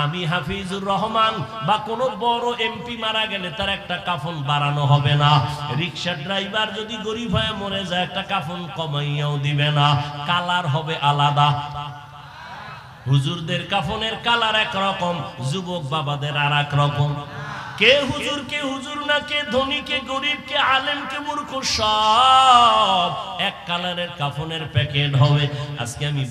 আমি হাফিজুর রহমান বা কোনো বড় এমপি মারা গেলে তার একটা কাফন বাড়ানো হবে না। রিকশা ড্রাইভার যদি গরিব হয়ে মরে যায় একটা কাফন কমাইয়াও দিবে না, কালার হবে আলাদা। হুজুরদের কাফনের কালার একরকম, যুবক বাবাদের আর এক রকম। কে হুজুর না, কে ধনী, কে গরিব, কে আলেম, কে মূর্খ, সব এক কালারের কাফনের প্যাকেট হবে। আজকে আমি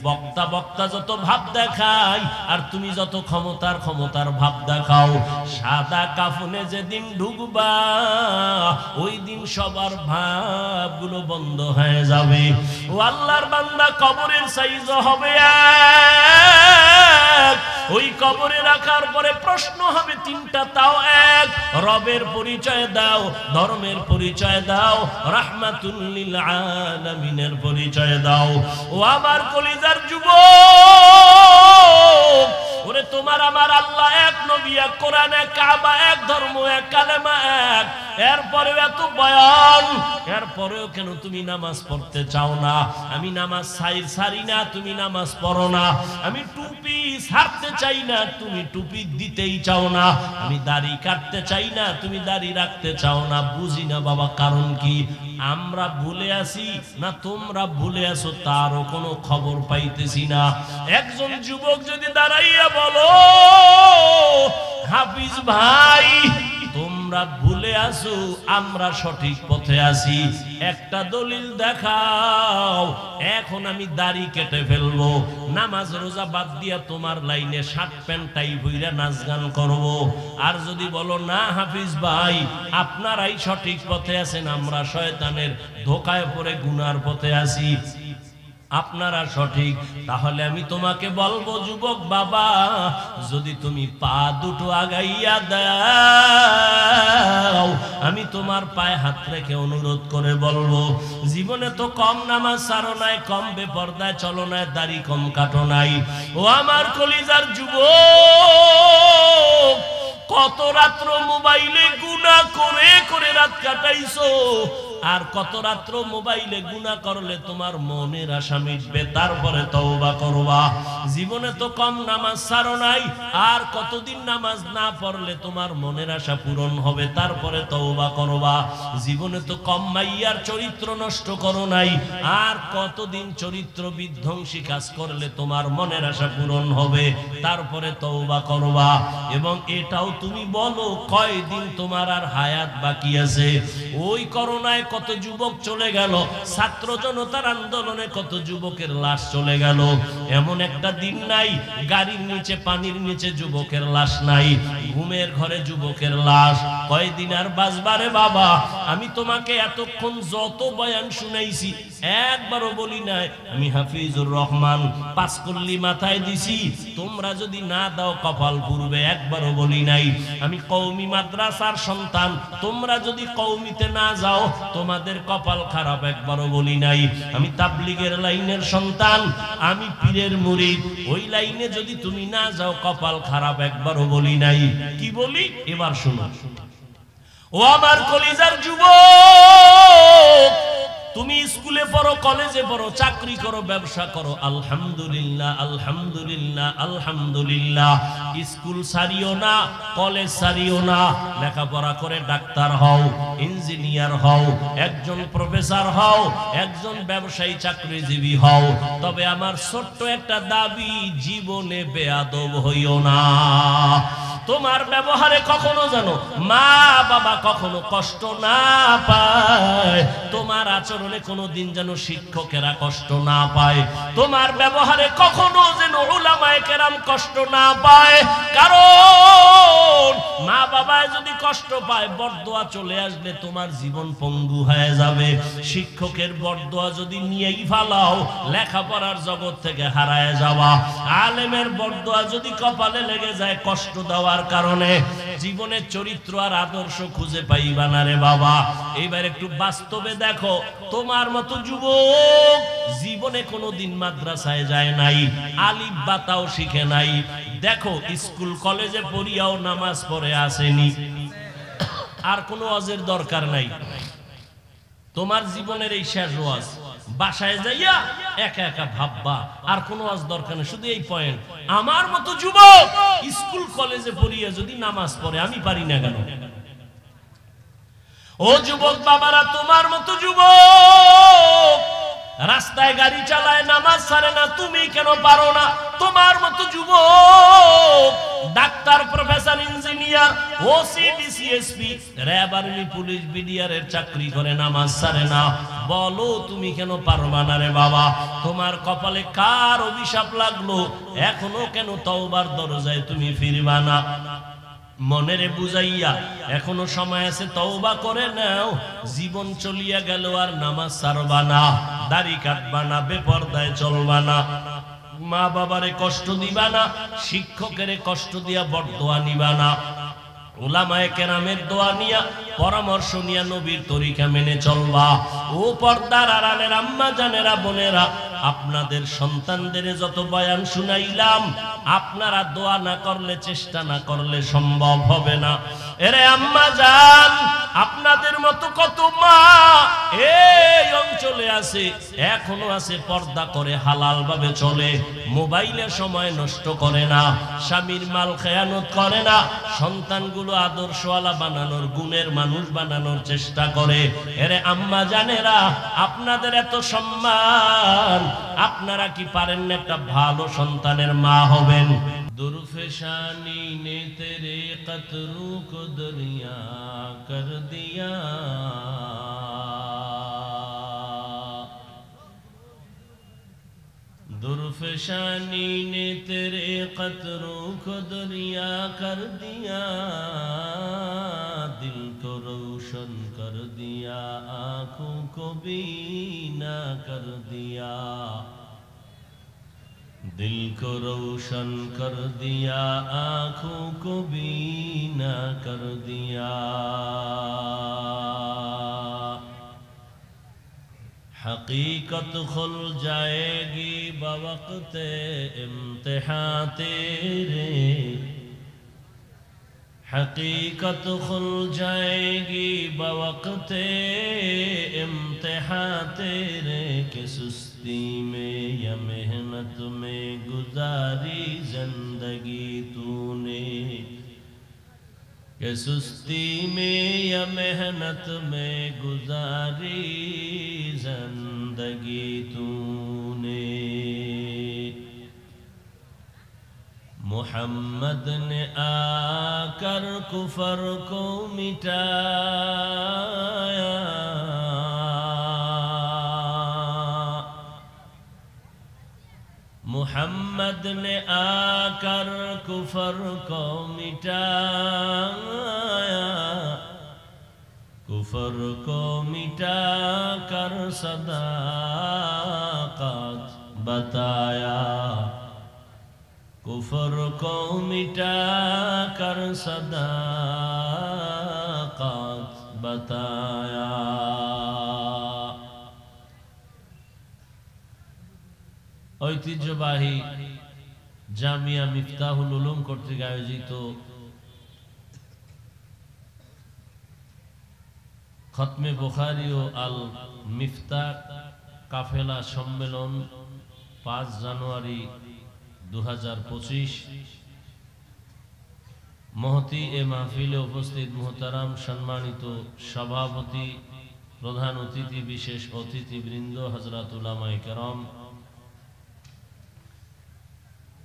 বক্তা যত ভাব দেখাই আর তুমি যত ক্ষমতার ভাব দেখাও, সাদা কাফনে যেদিন ঢুকবা ওই দিন সবার ভাবগুলো বন্ধ হয়ে যাবে। ও আল্লাহর বান্দা, কবরের সাইজ হবে এক, ওই কবরে রাখার পরে প্রশ্ন হবে তিনটা, তাও এক। রবের পরিচয় দাও, ধর্মের পরিচয় দাও, রাহমাতুল লিল আলামিনের পরিচয় দাও। ও আমার কলিজার যুবক, ওরে তোমার আমার আল্লাহ এক, নবী এক, কোরআন এক, কাবা এক, ধর্ম এক, কালেমা এক, এরপরেও এত বয়ান, এরপরেও কেন তুমি নামাজ পড়তে চাও না? আমি নামাজ সারি না, তুমি নামাজ পড়ো না। আমি টুপি ছাড়তে চাই না, তুমি টুপি দিতেই চাও না। আমি দাড়ি কাটতে চাই না, তুমি দাড়ি রাখতে চাও না। বুঝি না বাবা, কারণ কি? আমরা ভুলে আছি না তোমরা ভুলে আছো তারও কোনো খবর পাইতেছি না। একজন যুবক যদি দাঁড়াইয়া বলো, হাফিজ ভাই তোমরা ভুলে আছো আমরা সঠিক পথে আছি, একটা দলিল দেখাও। এখন আমি দাড়ি কেটে ফেলবো, নামাজ রোজা বাদ দিয়া তোমার লাইনে শার্ট প্যান্ট টাই পইরা নাচ গান করবো। আর যদি বলো না হাফিজ ভাই আপনারাই সঠিক পথে আছেন, আমরা শয়তানের ধোকায় পড়ে গুনার পথে আছি, আপনারা সঠিক, তাহলে আমি তোমাকে বলবো যুবক বাবা, যদি তুমি পা দুটো আগাইয়া দাও আমি তোমার পায়ে হাত রেখে অনুরোধ করে বলবো, জীবনে তো কম নামাজ ছাড়ো নাই, কম বেপরদায় চলো নাই, দাড়ি কম কাটো নাই। ও আমার কলিজার যুবক, কত রাত্র মোবাইলে গুনাহ করে করে রাত কাটাইছো, আর কত রাত্র মোবাইলে গুনাহ করলে তোমার মনের আশা মিটবে, তারপরে তওবা করবা। জীবনে তো কম নামাজ ছাড়ো নাই, আর কতদিন নামাজ না পড়লে তোমার মনের আশা পূরণ হবে, তারপরে তওবা করবা। জীবনে তো কম মাইয়ার চরিত্র নষ্ট করো নাই, আর কতদিন চরিত্র বিধ্বংসী কাজ করলে তোমার মনের আশা পূরণ হবে, তারপরে তওবা করবা। এবং এটাও তুমি বলো কয়দিন তোমার আর হায়াত বাকি আছে। ওই করোনায় কত যুবক চলে গেল, ছাত্র জনতার আন্দোলনে কত যুবকের লাশ চলে গেল। এমন একটা দিন নাই গাড়ির নিচে পানির নিচে যুবকের লাশ নাই, ঘুমের ঘরে যুবকের লাশ। কয়দিন আর বাঁচবারে বাবা? আমি তোমাকে এতক্ষণ যত বয়ান শুনাইছি একবারও বলি নাই আমি হাফিজুর রহমান, পাঁচকল্লি মাথায় দিছি, তোমরা যদি না দাও কপাল পুরবে, একবারও বলি নাই। আমি কওমি মাদ্রাসার সন্তান, তোমরা যদি কওমিতে না যাও তোমাদের কপাল খারাপ, একবারও বলি নাই। আমি তাবলীগের লাইনের সন্তান, আমি পীরের মুরিদ, ওই লাইনে যদি তুমি না যাও কপাল খারাপ, একবারও বলি নাই। কি বলি এবার শোনো। ও আমার কলিজার যুবক, তুমি স্কুলে পড়ো, কলেজে পড়ো, চাকরি করো, ব্যবসা করো, আলহামদুলিল্লাহ আলহামদুলিল্লাহ আলহামদুলিল্লাহ। স্কুল ছাড়িও না, কলেজ ছাড়িও না, লেখাপড়া করে ডাক্তার হও, ইঞ্জিনিয়ার হও, একজন প্রফেসর হও, একজন ব্যবসায়ী চাকরিজীবী হও। তবে আমার ছোট্ট একটা দাবি, জীবনে বেয়াদব হইও না। তোমার ব্যবহারে কখনো যেন মা বাবা কখনো কষ্ট না পায়, তোমার আচরণে কোনোদিন যেন শিক্ষকেরা কষ্ট না পায়, তোমার ব্যবহারে কখনো যেন উলামায়ে কেরাম কষ্ট না পায়। কারণ মা বাবায় যদি কষ্ট পায়, বরদোয়া চলে আসলে তোমার জীবন পঙ্গু হয়ে যাবে। শিক্ষকের বরদোয়া যদি নিয়েই ফালাও, লেখাপড়ার জগৎ থেকে হারায় যাওয়া। আলেমের বরদোয়া যদি কপালে লেগে যায় কষ্ট দেওয়ার কারণে, জীবনের চরিত্র আর আদর্শ খুঁজে পাইবা না রে বাবা। এইবার একটু বাস্তবে দেখো, তোমার মতো যুবক জীবনে কোনোদিন মাদ্রাসায় যায় নাই, আলিফ বাতাও শিখে নাই। দেখো স্কুল কলেজে পড়িয়াও নামাজ পড়ে আসেনি, আর কোনো ওয়াজের দরকার নাই। তোমার জীবনের এই শেষ ওয়াজ, বাসায় যাইয়া একা একা ভাববা, আর কোনো ওয়াজ দরকার নেই। শুধু এই পয়েন্ট, আমার মতো যুবক স্কুল কলেজে পড়িয়া যদি নামাজ পড়ে, আমি পারি না কেন? ও যুবক বাবারা, তোমার মতো যুবক রাস্তায় গাড়ি চালায়, নামাজ ছাড়ে না, তুমি কেন পারো না? তোমার মতো যুবক doctor, professor, engineer, OC, DC SP, RAB, army, police, BDR এর চাকরি করে, নামাজ ছাড়ে না, বলো তুমি কেন পারবা না রে বাবা? তোমার কপালে কার অভিশাপ লাগলো? এখনো কেন তওবার দরজায় তুমি ফিরবা না? মনেরে বুঝাইয়া এখনো সময় আছে, তওবা করে নাও। জীবন চলিয়া গেল আর নামাজ ছাড়বা না, দাড়ি কাটবা না, বেপরদায় চলবা না, মা বাবারে কষ্ট দিবা না, শিক্ষকের কষ্ট দিয়া বরদোয়া নিবা না, উলামায়ে কেরামের দোয়া নিয়া, পরামর্শ নিয়া নবীর তরিকা মেনে চলবা। ও পর্দার আড়ালের আম্মা জানেরা, বোনেরা, আপনাদের সন্তানদের যত বয়ান শুনাইলাম, আপনারা দোয়া না করলে, চেষ্টা না করলে সম্ভব হবে না। এরে আম্মা জান, আপনাদের মতো কত মা এই অঞ্চলে আছে, এখনো আছে, পর্দা করে হালাল ভাবে চলে, মোবাইলে সময় নষ্ট করে না, স্বামীর মাল খেয়ানত করে না, সন্তানগুলো আদর্শওয়ালা বানানোর, গুণের মানুষ বানানোর চেষ্টা করে। এরে আম্মা জানেরা, আপনাদের এত সম্মান, আপনারা কি পারেন না একটা ভালো সন্তানের মা হবেন? দুরফেশানি নে তেরে কতরু কো দুনিয়া কর দিয়া, दुर्फशानी ने तेरे कतरों को दरिया कर दिया, दिल को रोशन कर दिया, आँखों को बीना कर दिया, दिल को रोशन कर दिया, आँखों को बीना कर दिया। हकीकत खुल जाएगी बवक्ते इम्तिहान तेरे, हकीकत खुल जाएगी बवक्ते इम्तिहान तेरे, कि सुस्ती में या मेहनत में गुजारी जिंदगी तूने, कि सुस्ती में या मेहनत में गुजारी जिंदगी तूने। मोहम्मद ने आकर कुफर को मिटाया, मोहम्मद ने आकर कुफर को मिटाया, कुफर को मिटा कर सदाकत बताया, कुफर को मिटा कर सदाकत बताया। ঐতিহ্যবাহী জামিয়া মিফতাহুল উলুম কর্তৃক আয়োজিত খতমে বুখারী ও আল মিফতাহ কাফেলা সম্মেলন 5 জানুয়ারি 2025। মহতি এ মাহফিলে উপস্থিত মুহতারাম সম্মানিত সভাপতি, প্রধান অতিথি, বিশেষ অতিথিবৃন্দ, হযরত উলামায়ে কেরাম,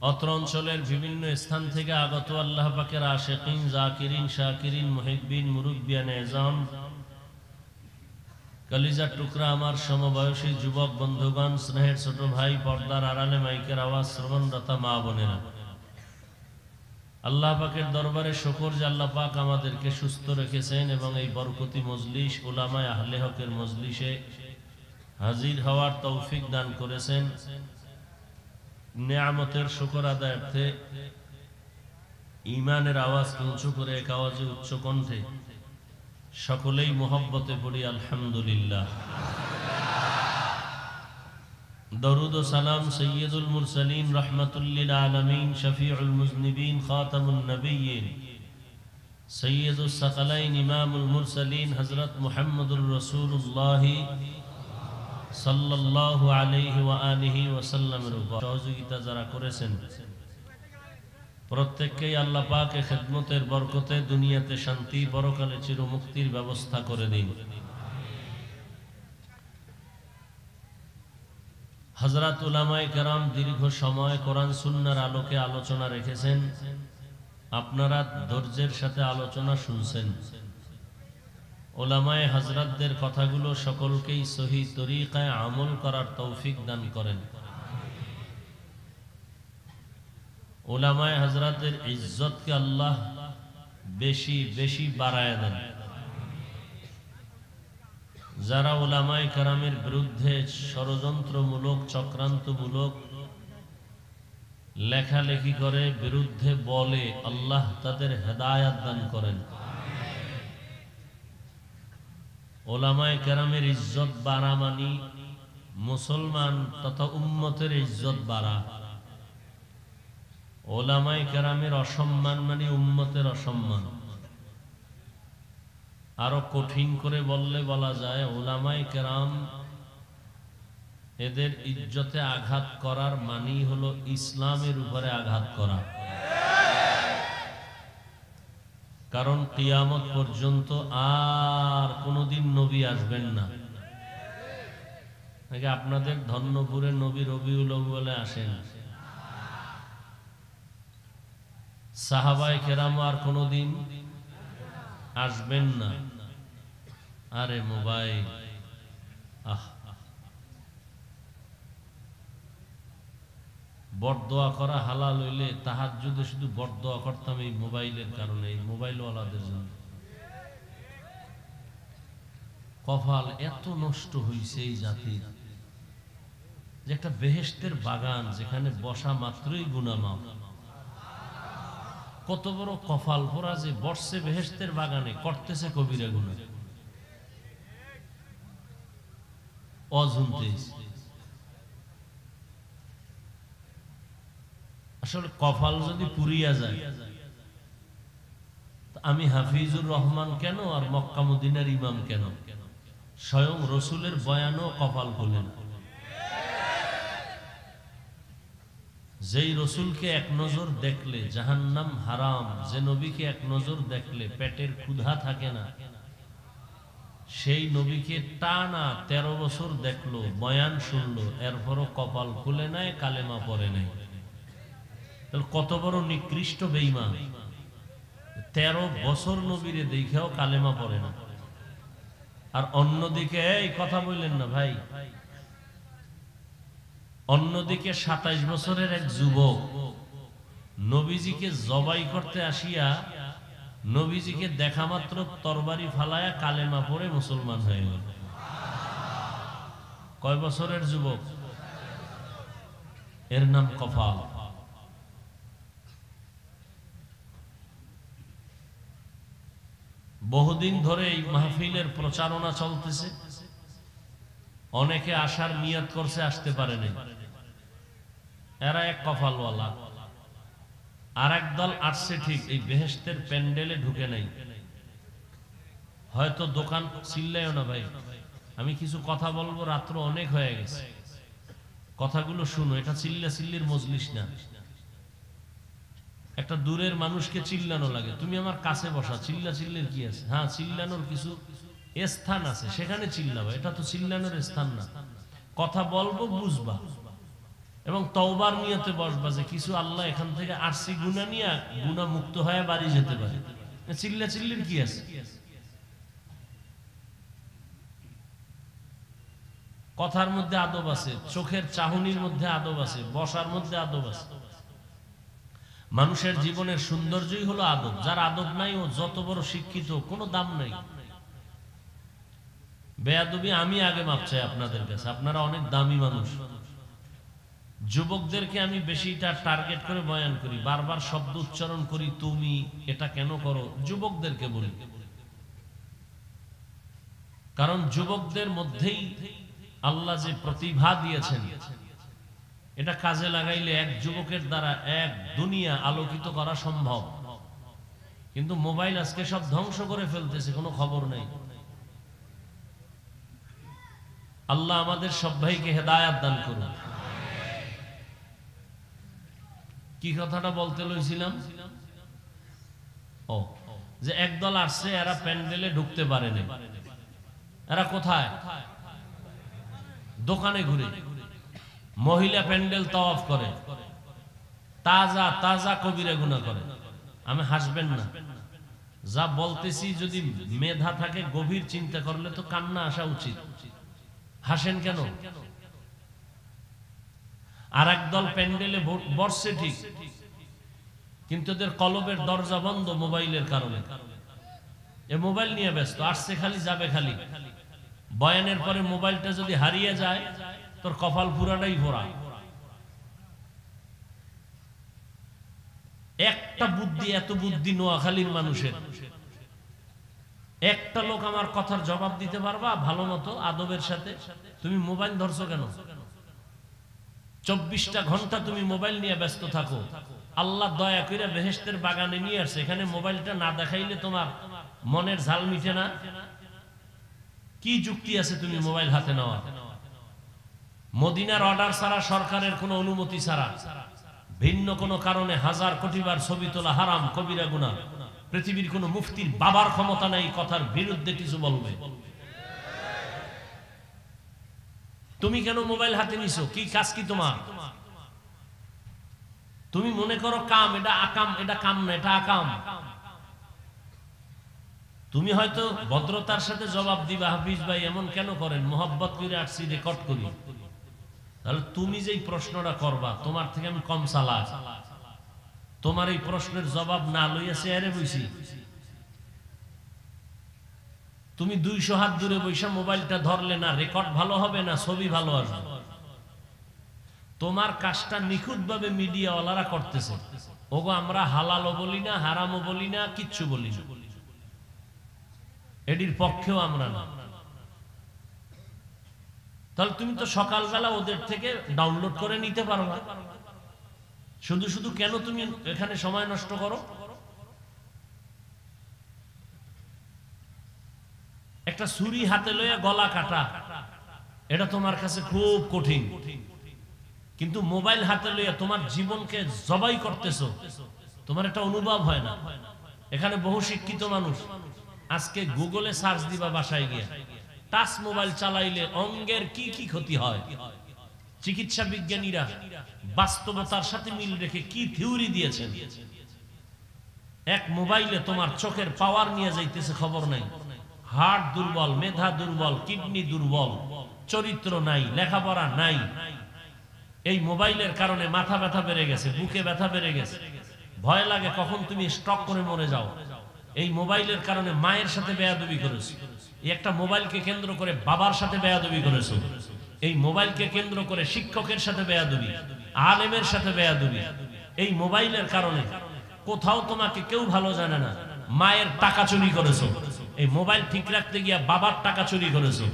অত্র অঞ্চলের বিভিন্ন স্থান থেকে আগত আল্লাহ পাকের আশিকিন, জাকিরিন, শাকিরিন, মুহিব্বিন, মুরব্বিয়ান এজাম, কলিজার টুকরা আমার সমবয়সী যুবক বন্ধুগণ, স্নেহের ছোট ভাই, পর্দার আড়ালে মাইকের আওয়াজ শ্রবণরতা মা বোনেরা, আল্লাহ পাকের দরবারে শুকর যে আল্লাহ পাক আমাদেরকে সুস্থ রেখেছেন এবং এই বরকতি মজলিস, উলামায়ে আহলে হকের মজলিসে হাজির হওয়ার তৌফিক দান করেছেন। নেয়ামতের শুকর আদায়ার্থে ঈমানের আওয়াজকে উঁচু করে এক আওয়াজে উচ্চ কণ্ঠে সকলেই মোহব্বতে পড়ি আলহামদুলিল্লাহ। দরুদ ও সালাম সৈয়দুল মুরসালিন, রাহমাতুল লিল আলামিন, শফিউল মুজনিবিন, খাতামুন নবিয়্যিন, সৈয়দুস সাকালাইন, ইমামুল মুরসালিন, হযরত মুহাম্মদুর রাসূলুল্লাহ সাল্লাল্লাহু আলাইহি ওয়া আলিহি ওয়াসাল্লামের উপর সহযোগিতা যারা করেছেন, প্রত্যেককেই আল্লাহ পাক খেদমতের বরকতে দুনিয়াতে শান্তি, পরকালে চিরমুক্তির ব্যবস্থা করে দিন। হযরত উলামায়ে কেরাম দীর্ঘ সময় কোরআন সুন্নাহর আলোকে আলোচনা রেখেছেন, আপনারা ধৈর্যের সাথে আলোচনা শুনছেন। উলামায়ে হযরতদের কথাগুলো সকলকেই সহি তরিকায় আমল করার তৌফিক দান করেন। উলামায়ে হযরতের ইজ্জতকে আল্লাহ বেশি বেশি বাড়ায় দেন। যারা উলামায়ে কেরামের বিরুদ্ধে ষড়যন্ত্রমূলক, চক্রান্তমূলক লেখালেখি করে, বিরুদ্ধে বলে, আল্লাহ তাদের হেদায়াত দান করেন। উলামায়ে কেরামের ইজ্জত বাড়া মানি মুসলমান তথা উম্মতের ইজ্জত বাড়া। উলামায়ে কেরামের অসম্মান মানে উম্মতের অসম্মান। আরো কঠিন করে বললে বলা যায়, উলামায়ে কেরাম এদের ইজ্জতে আঘাত করার মানি হলো ইসলামের উপরে আঘাত করা। কারণ কিয়ামত পর্যন্ত আর কোনদিন নবী আসবেন না। নাকি আপনাদের ধন্যপুরে নবী রবিউল আউয়ালে আসেন? সাহাবায়ে কেরাম আর কোনদিন আসবেন না। আরে মোবাইল, বরদোয়া করা হালাল হইলে তাহাজ্জুদে শুধু বরদোয়া করতাম এই মোবাইলের কারণে, এই মোবাইলওয়ালাদের জন্য। কপাল এত নষ্ট হইছে এই জাতির যে একটা বেহেশতের বাগান যেখানে বসা মাত্রই গুনাহ মাফ। কত বড় কপাল পোড়া যে বসছে বেহেশতের বাগানে, করতেছে কবিরা গুনাহ। আসলে কপাল যদি পুরিয়া যায়, আমি হাফিজুর রহমান কেন আর মক্কা মদিনার ইমাম কেন? স্বয়ং রসুলের বয়ানও কপাল খুলে না। যেই রসুলকে এক নজর দেখলে জাহান্নাম হারাম, যে নবীকে এক নজর দেখলে পেটের ক্ষুধা থাকে না, সেই নবীকে টানা 13 বছর দেখলো, বয়ান শুনলো, এরপরও কপাল খুলে নাই, কালেমা পড়ে নাই। কত বড় নিকৃষ্ট বেঈমান! 13 বছর নবীরে দেখেও কালেমা পড়ে না। আর অন্যদিকে, এই কথা বললেন না ভাই, অন্যদিকে 27 বছরের এক যুবক নবীজিকে জবাই করতে আসিয়া নবীজিকে দেখা মাত্র তরবারি ফালায়া কালেমা পড়ে মুসলমান হয়ে গেল। কয় বছরের যুবক? এর নাম কপাল। বহুদিন ধরে এই মাহফিলের প্রচারণা চলতেছে, অনেকে আসার নিয়ত করছে, আসতে পারে নাই। এরা এক কপালওয়ালা। আর এক দল আসছে ঠিক, এই বেহেশতের প্যান্ডেলে ঢুকে নাই। হয়তো দোকান চিল্লায়ও না ভাই, আমি কিছু কথা বলবো, রাত্র অনেক হয়ে গেছে, কথাগুলো শুনো। এটা চিল্লা চিল্লির মজলিস না। একটা দূরের মানুষকে চিল্লানো লাগে, তুমি আমার কাছে বসা, চিল্লা চিল্লির কি আছে? হ্যাঁ, চিল্লানোর কিছু স্থান আছে, সেখানে চিল্লাবা। এটা তো চিল্লানোর স্থান না। কথা বলবো, বুঝবা, এবং তওবার নিয়তে বসবা যে কিছু আল্লাহ এখান থেকে আসছি গুনাহ নিয়ে, গুনাহ মুক্ত হয়ে বাড়ি যেতে পারে। চিল্লা চিল্লির কি আছে? কথার মধ্যে আদব আছে, চোখের চাহনির মধ্যে আদব আছে, বসার মধ্যে আদব আছে। মানুষের জীবনের সৌন্দর্যই হলো আদব। যার আদব নাই, ও যত বড় শিক্ষিত, কোনো দাম নাই। বেয়াদবি আমি আগে মাপ চাই আপনাদের কাছে, আপনারা অনেক দামি মানুষ। যুবকদেরকে আমি বেশিটা টার্গেট করে বয়ান করি, বারবার শব্দ উচ্চারণ করি, তুমি এটা কেন করো, যুবকদেরকে বলি। কারণ যুবকদের মধ্যেই আল্লাহ যে প্রতিভা দিয়েছেন, এটা কাজে লাগাইলে এক যুবকের দ্বারা এক দুনিয়া আলোকিত করা সম্ভব। কিন্তু মোবাইল আজকে সব ধ্বংস করে ফেলতেছে, কোনো খবর নেই। আল্লাহ আমাদের সব ভাইকে হেদায়াত দান করুন। কি কথাটা বলতে লইছিলাম? ও, যে একদল আসছে, এরা প্যান্ডেলে ঢুকতে পারেনি। এরা কোথায়? দোকানে ঘুরে, মহিলা প্যান্ডেল তাওয়াফ করে, তাজা তাজা কবিরা গুনাহ করে। আমি হাসবেন না, যা বলতেছি যদি মেধা থাকে গভীর চিন্তা করলে তো কান্না আসা উচিত। হাসেন কেন? আর একদল প্যান্ডেলে বসছে ঠিক, কিন্তু এদের কলবের দরজা বন্ধ মোবাইলের কারণে। এ মোবাইল নিয়ে ব্যস্ত, আসছে খালি যাবে খালি। বয়ানের পরে মোবাইলটা যদি হারিয়ে যায় তোর কপাল পুরাটাই ভরা। একটা বুদ্ধি, এত বুদ্ধি নোয়াখালীর মানুষের। একটা লোক আমার কথার জবাব দিতে পারবা ভালো মতো আদবের সাথে? তুমি মোবাইল ধরছো কেন? 24টা ঘন্টা তুমি মোবাইল নিয়ে ব্যস্ত থাকো। আল্লাহ দয়া করে বেহেশতের বাগানে নিয়ে আসছে, এখানে মোবাইলটা না দেখাইলে তোমার মনের ঝাল মিটে না। কি যুক্তি আছে তুমি মোবাইল হাতে নেওয়া? মদিনার অর্ডার ছাড়া, সরকারের কোনো অনুমতি ছাড়া, ভিন্ন কোনো কারণে 1000 কোটি বার ছবি তোলা হারাম, কবিরা গুনাহ। পৃথিবীর কোনো মুফতির বাবার ক্ষমতা নাই কথার বিরুদ্ধে কিছু বলবে। তুমি কেন মোবাইল হাতে নিছো? কি কাজ কি তোমার? তুমি মনে করো কাম, এটা আকাম, এটা কাম না, এটা আকাম। তুমি হয়তো ভদ্রতার সাথে জবাব দিবা, হাফিজ ভাই এমন কেন করেন, মোহাব্বত করে আসছি রেকর্ড করি। তাহলে তুমি যেই প্রশ্নটা করবা তোমার থেকে আমি কম চালাক। তোমার এই প্রশ্নের জবাব না লইয়া চেয়ারে বইছি। তুমি 200 হাত দূরে বইসা মোবাইলটা ধরলে না রেকর্ড ভালো হবে না ছবি ভালো আসবে। তোমার কাজটা নিখুঁত ভাবে মিডিয়াওয়ালারা করতেছে। ওগো আমরা হালালও বলি না, হারামও বলি না, কিচ্ছু বলি না, এটির পক্ষেও আমরা না। তাহলে তুমি তো সকালবেলা ওদের থেকে ডাউনলোড করে নিতে পারবা। শুধু শুধু কেন তুমি এখানে সময় নষ্ট করো? একটা ছুরি হাতে লইয়া গলা কাটা, এটা তোমার কাছে খুব কঠিন। কিন্তু মোবাইল হাতে লইয়া তোমার জীবনকে জবাই করতেছো, তোমার এটা অনুভব হয় না। এখানে বহু শিক্ষিত মানুষ আজকে গুগলে সার্চ দিবা বাসায় গিয়ে, টাচ মোবাইল চালাইলে অঙ্গের কি কি ক্ষতি হয়, চিকিৎসা বিজ্ঞানীরা বাস্তবতার সাথে মিল রেখে কি থিওরি দিয়েছেন। এক মোবাইলে তোমার চোখের পাওয়ার নিয়ে যাইতেছে খবর নাই। হার্ট দুর্বল, মেধা দুর্বল, কিডনি দুর্বল, চরিত্র নাই, লেখাপড়া নাই। এই মোবাইলের কারণে মাথা ব্যথা বেড়ে গেছে, বুকে ব্যথা বেড়ে গেছে, ভয় লাগে কখন তুমি স্ট্রোক করে মরে যাও। এই মোবাইলের কারণে মায়ের সাথে বেয়াদবি করেছো, এই একটা মোবাইলকে কেন্দ্র করে বাবার সাথে বেয়াদবি করেছো, এই মোবাইলকে কেন্দ্র করে শিক্ষকের সাথে বেয়াদবি, আলেমের সাথে বেয়াদবি। এই মোবাইলের কারণে কোথাও তোমাকে কেউ ভালো জানে না, মায়ের টাকা চুরি করেছো, এই মোবাইল ঠিক রাখতে গিয়া বাবার টাকা চুরি করেছো,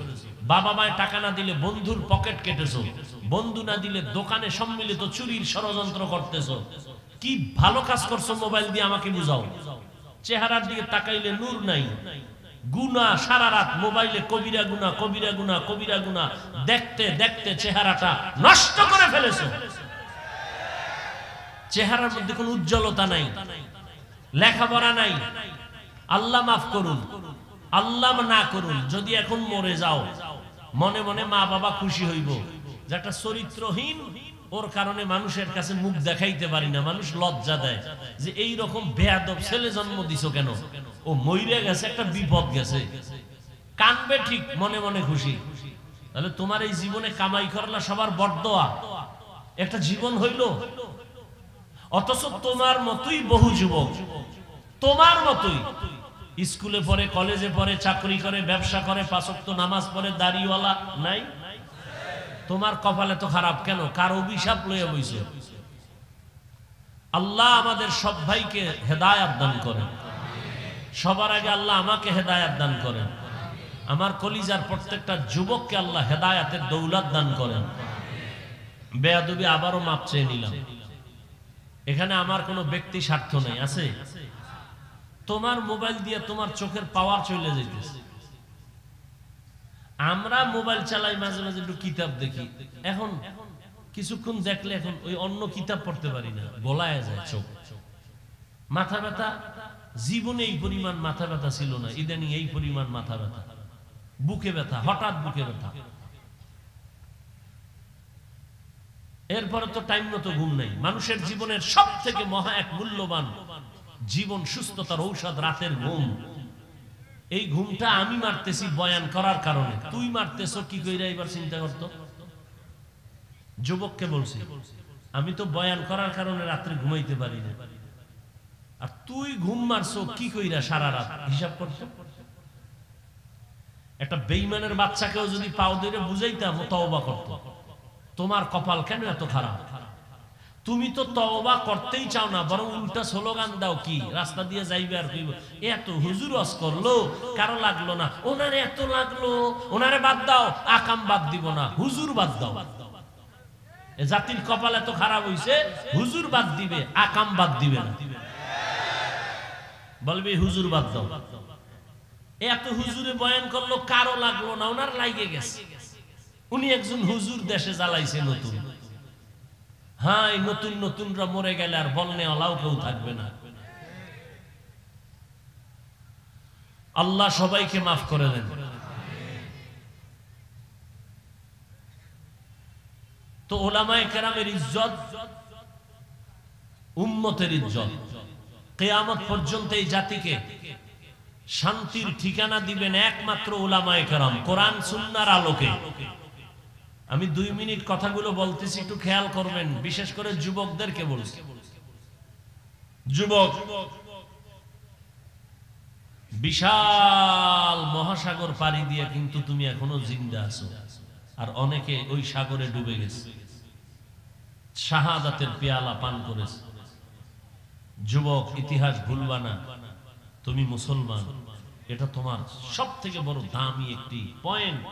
বাবা মায়ের টাকা না দিলে বন্ধুর পকেট কেটেছো, বন্ধু না দিলে দোকানে সম্মিলিত চুরির ষড়যন্ত্র করতেছো। কি ভালো কাজ করছো মোবাইল দিয়ে আমাকে বুঝাও। চেহারার দিকে তাকাইলে নূর নাই, গুনাহ সারা রাত মোবাইলে, কবিরা গুনাহ, কবিরা গুনাহ, কবিরা গুনাহ দেখতে দেখতে চেহারাটা নষ্ট করে ফেলেছো। চেহারার মধ্যে কোনো উজ্জ্বলতা নাই, লেখাপড়া নাই। আল্লাহ মাফ করুন, আল্লাহ না করুন, যদি এখন মরে যাও মনে মনে মা বাবা খুশি হইব যে একটা চরিত্রহীন, ওর কারণে মানুষের কাছে মুখ দেখাইতে পারি না, মানুষ লজ্জা দেয় যে এই রকম বেয়াদব ছেলে জন্ম দিছো কেন, ও মইরে গেছে, একটা বিপদ গেছে, কানবে ঠিক, মনে মনে খুশি। তাহলে তোমার এই জীবনে কামাই করলা সবার বরদোয়া, একটা জীবন হইল। অথচ তোমার মতোই বহু যুবক, তোমার মতোই স্কুলে পড়ে, কলেজে পড়ে, চাকরি করে, ব্যবসা করে, 5 ওয়াক্ত নামাজ পড়ে, দাড়িওয়ালা নাই। তোমার কপালে তো খারাপ কেন? কার অভিশাপ লইয়া বইছো? আল্লাহ আমাদের সব ভাইকে হেদায়েত দান করেন। সবার আগে আল্লাহ আমাকে হেদায়েত দান করেন। আমার কলিজার প্রত্যেকটা যুবককে আল্লাহ হেদায়েতের দৌলত দান করেন। বেয়াদবি আবারও মাপ চেয়ে নিলাম। এখানে আমার কোনো ব্যক্তি স্বার্থ নেই, আছে? তোমার মোবাইল দিয়ে তোমার চোখের পাওয়ার চলে যাইতেছে। আমরা মোবাইল চালাই, মাঝে মাঝে একটু কিতাব দেখি। এখন কিছুক্ষণ দেখলে এখন ওই অন্য কিতাব পড়তে পারি না, গলায় যায় চোখ। মাথা ব্যথা, জীবনে এই পরিমাণ মাথা ব্যথা ছিল না, ইদানিং এই পরিমাণ মাথা ব্যথা, বুকে ব্যথা, হঠাৎ বুকে ব্যথা। এরপরে তো টাইম মতো ঘুম নাই। মানুষের জীবনের সব থেকে মহা এক মূল্যবান জীবন সুস্থতার ঔষধ রাতের ঘুম। এই ঘুমটা আমি মারতেছি বয়ান করার কারণে, তুই মারতেছ কি কইরা এবার চিন্তা করতো। যুবককে বলছি, আমি তো বয়ান করার কারণে রাত্রে ঘুমাইতে পারি না, আর তুই ঘুম মারছো কি কইরা সারা রাত, হিসাব করছো। একটা বেঈমানের বাচ্চাকেও যদি পাও ধরে বুঝাইতাম, তওবা করতো। তোমার কপাল কেন এত খারাপ? তুমি তো তওবা করতেই চাও না, বরং উল্টা স্লোগান দাও, কি রাস্তা দিয়ে যাইবে আর কইব এত হুজুর ওয়াজ করলো, কারো লাগলো না, ওনারে এত লাগলো, ওনারে বাদ দাও, আকাম বাদ দিব না, হুজুর বাদ দাও। এ জাতির কপাল এত খারাপ হইছে, হুজুর বাদ দিবে, আকাম বাদ দিবে না, বলবে হুজুর বাদ দাও। এত হুজুরে বয়ান করলো, কারো লাগলো না, ওনার লাগে গেছে। উনি একজন হুজুর দেশে জ্বালাইছে নতুন। হ্যাঁ, এই নতুন নতুনরা মরে গেলে আর বলনে আলাও কেউ থাকবে না। আল্লাহ সবাইকে মাফ করে দেন। তো ওলামায়ে কেরামের ইজ্জত, উম্মতের ইজ্জত, কিয়ামত পর্যন্ত এই জাতিকে শান্তির ঠিকানা দিবেন একমাত্র ওলামায়ে কেরাম, কোরআন সুন্নাহর আলোকে। আমি 2 মিনিট কথাগুলো বলতেছি, একটু খেয়াল করবেন, বিশেষ করে যুবকদেরকে বলছি। যুবক, বিশাল মহাসাগর পাড়ি দিয়ে কিন্তু তুমি এখনো জিন্দা আছো, আর অনেকে ওই সাগরে ডুবে গেছে, শাহাদাতের পেয়ালা পান করেছে। যুবক, ইতিহাস ভুলবা না, তুমি মুসলমান, এটা তোমার সব থেকে বড় দামি একটি পয়েন্ট।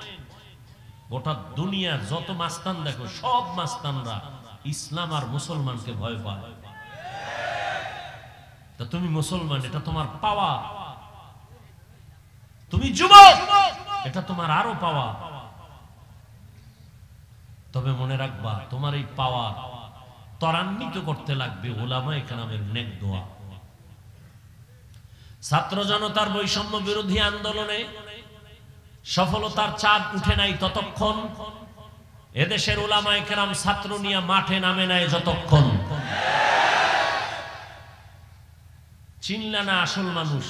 গোটা দুনিয়ার যত মাস্তান দেখো, সব মাস্তানরা ইসলাম আর মুসলমানকে ভয় পায়। তা তুমি মুসলমান, এটা তোমার পাওয়া। তুমি যুবক, এটা তোমার আরো পাওয়া। তবে মনে রাখবা, তোমার এই পাওয়া ত্বরান্বিত করতে লাগবে উলামায়ে কেরামের নেক দোয়া। ছাত্র জনতার বৈষম্য বিরোধী আন্দোলনে সফলতার চাঁদ উঠে নাই ততক্ষণ, এদেশের উলামায়ে কেরাম ছাত্র নিয়ে মাঠে নামে নাই যতক্ষণ। চিনলা না আসল মানুষ।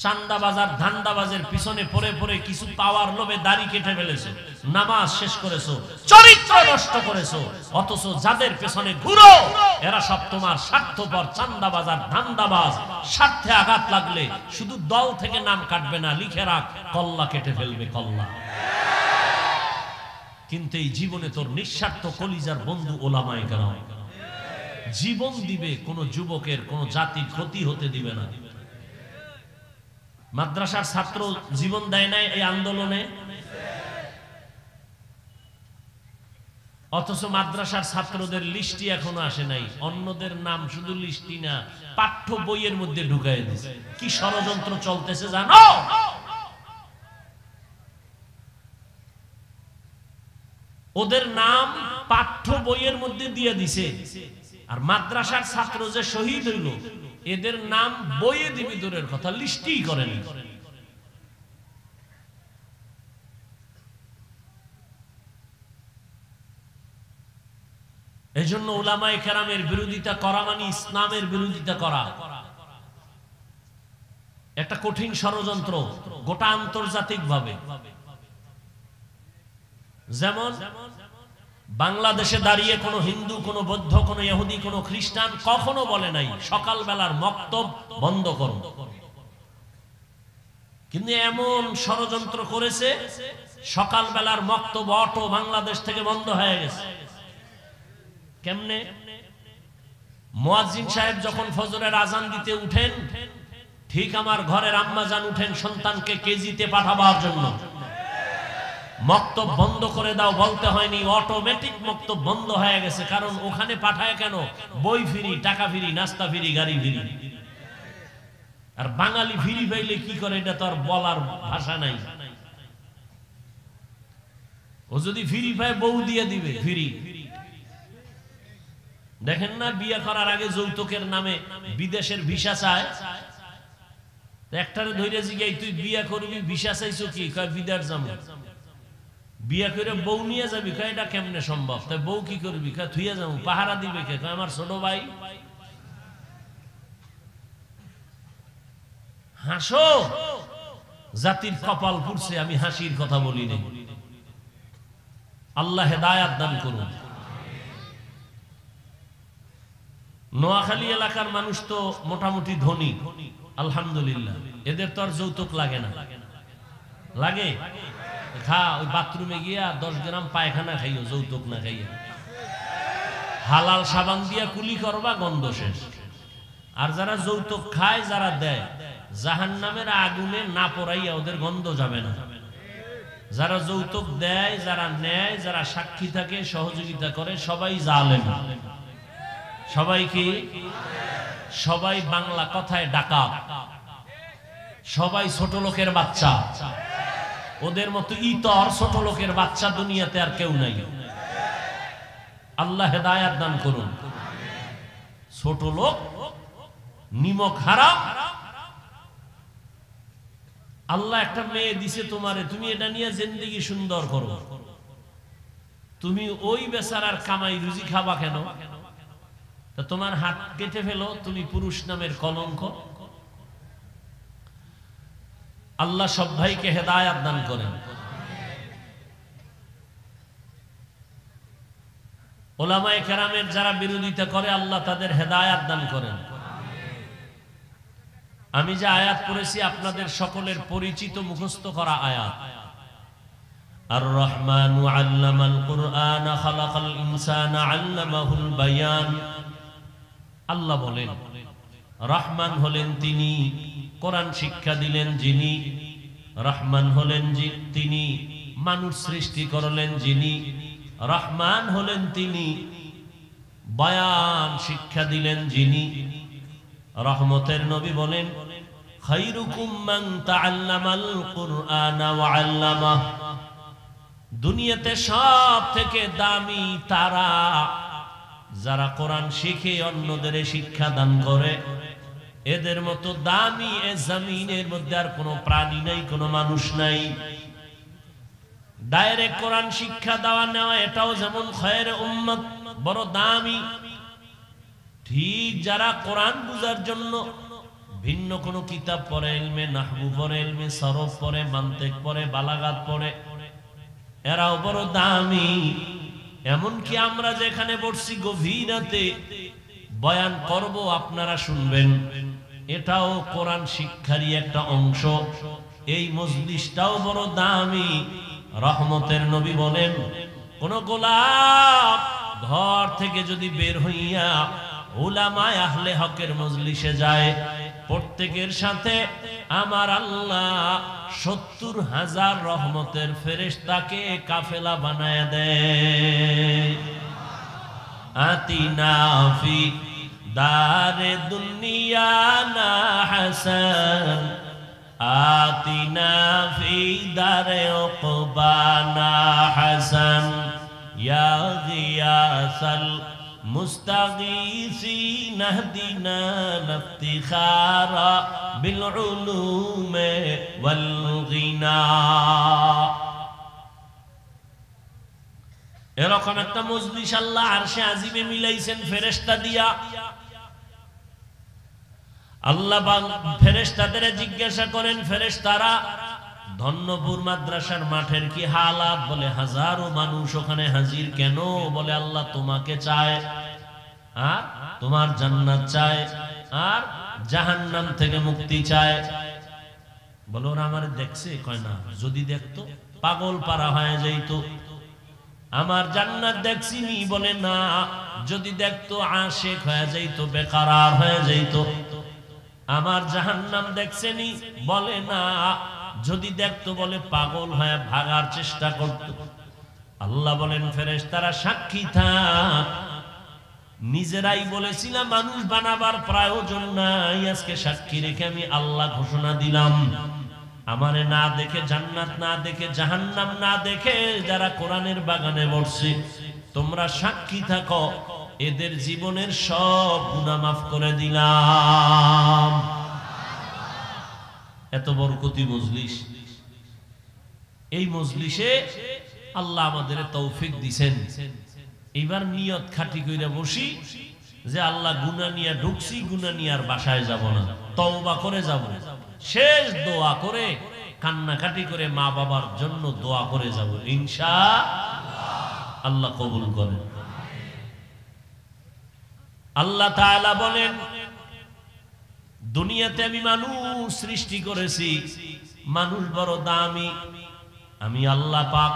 চান্দাবাজার ধান্দাবাজের পিছনে পড়ে পড়ে কিছু পাওয়ার লোভে দাড়ি কেটে ফেলেছো, নামাজ শেষ করেছো, চরিত্র নষ্ট করেছো, অথচ যাদের পেছনে ঘুরো এরা সব তোমার স্বার্থপর চান্দাবাজার ধান্দাবাজ। স্বার্থে আঘাত লাগলে শুধু দল থেকে নাম কাটবে না, লিখে রাখ, কল্লা কেটে ফেলবে, কল্লা। কিন্তু এই জীবনে তোর নিঃস্বার্থ কলিজার বন্ধু উলামায়ে কেরাম জীবন দিবে, কোন যুবকের কোন জাতির ক্ষতি হতে দিবে না। মাদ্রাসার ছাত্র জীবন দেয় নাই এই আন্দোলনে, অথচ মাদ্রাসার ছাত্রদের লিস্টি এখনো আসে নাই। অন্যদের নাম শুধু লিস্টি না, পাঠ্য বইয়ের মধ্যে ঢুকায় দিয়েছে। কি ষড়যন্ত্র চলতেছে জানো? ওদের নাম পাঠ্য বইয়ের মধ্যে দিয়ে দিছে, আর মাদ্রাসার ছাত্র যে শহীদ হইল এদের নাম বইয়ে দিবি দূরের কথা, লিস্টি করেন। এজন্য উলামায়ে কেরামের বিরোধিতা করা মানে ইসলামের বিরোধিতা করা। একটা কঠিন ষড়যন্ত্র গোটা আন্তর্জাতিক ভাবে। যেমন বাংলাদেশে দাঁড়িয়ে কোন হিন্দু, কোন বৌদ্ধ, কোন ইহুদি, কোন খ্রিস্টান কখনো বলে নাই সকালবেলার মক্তব বন্ধ করো, কিন্তু এমন ষড়যন্ত্র করেছে সকালবেলার মক্তব অটো বাংলাদেশ থেকে বন্ধ হয়ে গেছে। কেমনে? মুয়াজ্জিন সাহেব যখন ফজরের আজান দিতে উঠেন, ঠিক আমার ঘরের আম্মাজান উঠেন সন্তানকে কেজিতে পাঠাবার জন্য, মক্তব বন্ধ করে দাও বলতে হয়নি, অটোমেটিক মক্তব বন্ধ হয়ে গেছে। কারণ ওখানে পাঠায় কেন? বই ফ্রি, টাকা ফ্রি, নাস্তা ফ্রি, গাড়ি ফ্রি। আর বাঙালি ফ্রি পাইলে কি করে এটা তো আর বলার ভাষা নাই। ও যদি ফ্রি পায় বউ দিয়ে দিবে ফ্রি, দেখেন না বিয়ে করার আগে যৌতুকের নামে বিদেশের ভিসা চায়। একটারে ধরে জিগাই তুই বিয়ে করবি ভিসা চাইছো কি? কয় বিদেশ যাবো। বিয়ে করে বউ নিয়ে যাবি? কয় এটা কেমনে সম্ভব? তাই বউ কি করবি? কয় থুইয়া যাবো। পাহারা দিবে কে? কয় আমার ছোট ভাই। হাসো, জাতির কপাল পুড়ছে, আমি হাসির কথা বলি না। আল্লাহ হেদায়াত দান করুন। নোয়াখালী এলাকার মানুষ তো মোটামুটি ধনী, আলহামদুলিল্লাহ। এদের তো আর যৌতুক লাগে না। লাগে? খা, ওই বাথরুমে গিয়া 10 গ্রাম পায়খানা খাইও, যৌতুক না খাইয়া। হালাল সাবান দিয়া কুলি করবা, গন্ধ শেষ। আর যারা যৌতুক খায়, যারা দেয়, জাহান্নামের আগুনে না পড়াইয়া ওদের গন্ধ যাবে না। যারা যৌতুক দেয়, যারা নেয়, যারা সাক্ষী থাকে, সহযোগিতা করে, সবাই জালেম। সবাই কি? সবাই বাংলা কথায় ডাকাত, সবাই ছোট লোকের বাচ্চা। ওদের মতো ইতর ছোট লোকের বাচ্চা দুনিয়াতে আর কেউ নাই। আল্লাহ হেদায়াত দান করুন। ছোট লোক, নিমক হারাম। আল্লাহ একটা মেয়ে দিছে তোমারে, তুমি এটা নিয়ে জিন্দেগি সুন্দর করো। তুমি ওই বেচারার কামাই রুজি খাবা কেন? তা তোমার হাত কেটে ফেলো, তুমি পুরুষ নামের কলঙ্ক। আল্লাহ সব ভাইকে হেদায়াত দান করেন। ওলামায়ে কেরামের যারা বিরোধিতা করে, আল্লাহ তাদের হেদায়াত দান করেন। আমি যে আয়াত পড়েছি আপনাদের সকলের পরিচিত মুখস্থ করা আয়াত। আর রহমানু আল্লামাল কুরআন খালাকাল ইনসানা আল্লামাহুল বায়ান। আল্লাহ বলেন রহমান হলেন তিনি, কোরআন শিক্ষা দিলেন যিনি। রহমান হলেন তিনি, মানুষ সৃষ্টি করলেন যিনি। রহমান হলেন তিনি, বয়ান শিক্ষা দিলেন যিনি। রহমতের নবী বলেন খায়রুকুম মান তাআল্লামাল কুরআনা ওয়া আল্লামাহ। দুনিয়াতে সব থেকে দামি তারা যারা কোরআন শিখে অন্যদের শিক্ষা দান করে। এদের মতো দামি এ জমিনের মধ্যে আর কোনো প্রাণী নাই, কোনো মানুষ নাই। ডাইরেক্ট কোরআন শিক্ষা দেওয়া নেওয়া এটাও যেমন খয়ের উম্মত, বড় দামি। ঠিক যারা কোরআন বুঝার জন্য ভিন্ন কোনো কিতাব পড়ে, ইলমে নাহবু পড়ে, ইলমে সরফ পড়ে, মান্তিক পড়ে, বালাগাত পড়ে, এরাও বড় দামি। এমনকি আমরা যেখানে বসছি গভীর রাতে বয়ান করব, আপনারা শুনবেন, এটাও কোরআন শিক্ষারই একটা অংশ। এই মজলিসটাও বড় দামি। রহমতের নবী বলেন কোন গোলাপ ঘর থেকে যদি বের হইয়া উলামায়ে আহলে হকের মজলিসে যায়, প্রত্যেকের সাথে আমার আল্লাহ ৭০,০০০ রহমতের ফেরেশতাকে কাফেলা বানায়া দেয়। আতিনা ফি দারে দুনিয়া না হাসান, আতিনা ফি দারে উকবানা হাসান, ইয়া গিয়াসাল মুস্তাগীসিন ইহদিনা ইফতিখারা বিল উলুমে ওয়াল গিনা। এরকম একটা মজলিস আল্লাহ আরশে আজিমে মিলাইছেন ফেরেশতা দিয়া। আল্লাহ ফেরেশতাদের জিজ্ঞাসা করেন, ফেরেশতারা ধন্যপুর মাদ্রাসার মাঠের কি হালাত? বলে হাজারো মানুষ ওখানে হাজির। কেন? বলে আল্লাহ তোমাকে চায়, আর তোমার জান্নাত চায়, আর জাহান্নাম থেকে মুক্তি চায়। বলে ওরা আমার দেখছে? কয় না, যদি দেখতো পাগল পারা হয়ে যাইতো। আমার জান্নাত দেখছিনি? বলে না, যদি দেখতো আশিক হয়ে যাইতো, বেকারার হয়ে যাইতো। আমার জাহান্নাম দেখছেনি? বলে না, যদি দেখতো বলে পাগল হয়ে ভাগার চেষ্টা করত। আল্লাহ বলেন ফেরেশতারা সাক্ষী থাক, নিজেরাই বলেছিলাম মানুষ বানাবার প্রয়োজন নাই, আজকে সাক্ষী রেখে আমি আল্লাহ ঘোষণা দিলাম, আমারে না দেখে, জান্নাত না দেখে, জাহান্নাম না দেখে যারা কোরআনের বাগানে বসছে, তোমরা সাক্ষী থাকো এদের জীবনের সব গুনাহ মাফ করে দিলাম। এত বরকতি মজলিস। এই মজলিসে আল্লাহ আমাদের তৌফিক দিছেন। এবার নিয়ত খাঁটি কইরা বসি যে আল্লাহ গুনাহ নিয়ে ঢুকছি, গুনাহ নিয়ে আর বাসায় যাব না, তওবা করে যাব। শেষ দোয়া করে কান্নাকাটি করে মা বাবার জন্য দোয়া করে যাব, ইনশাআল্লাহ। আল্লাহ কবুল করেন। আল্লাহ তাআলা বলেন, দুনিয়াতে আমি মানুষ সৃষ্টি করেছি, মানুষ বড় দামি, আমি আল্লাহ পাক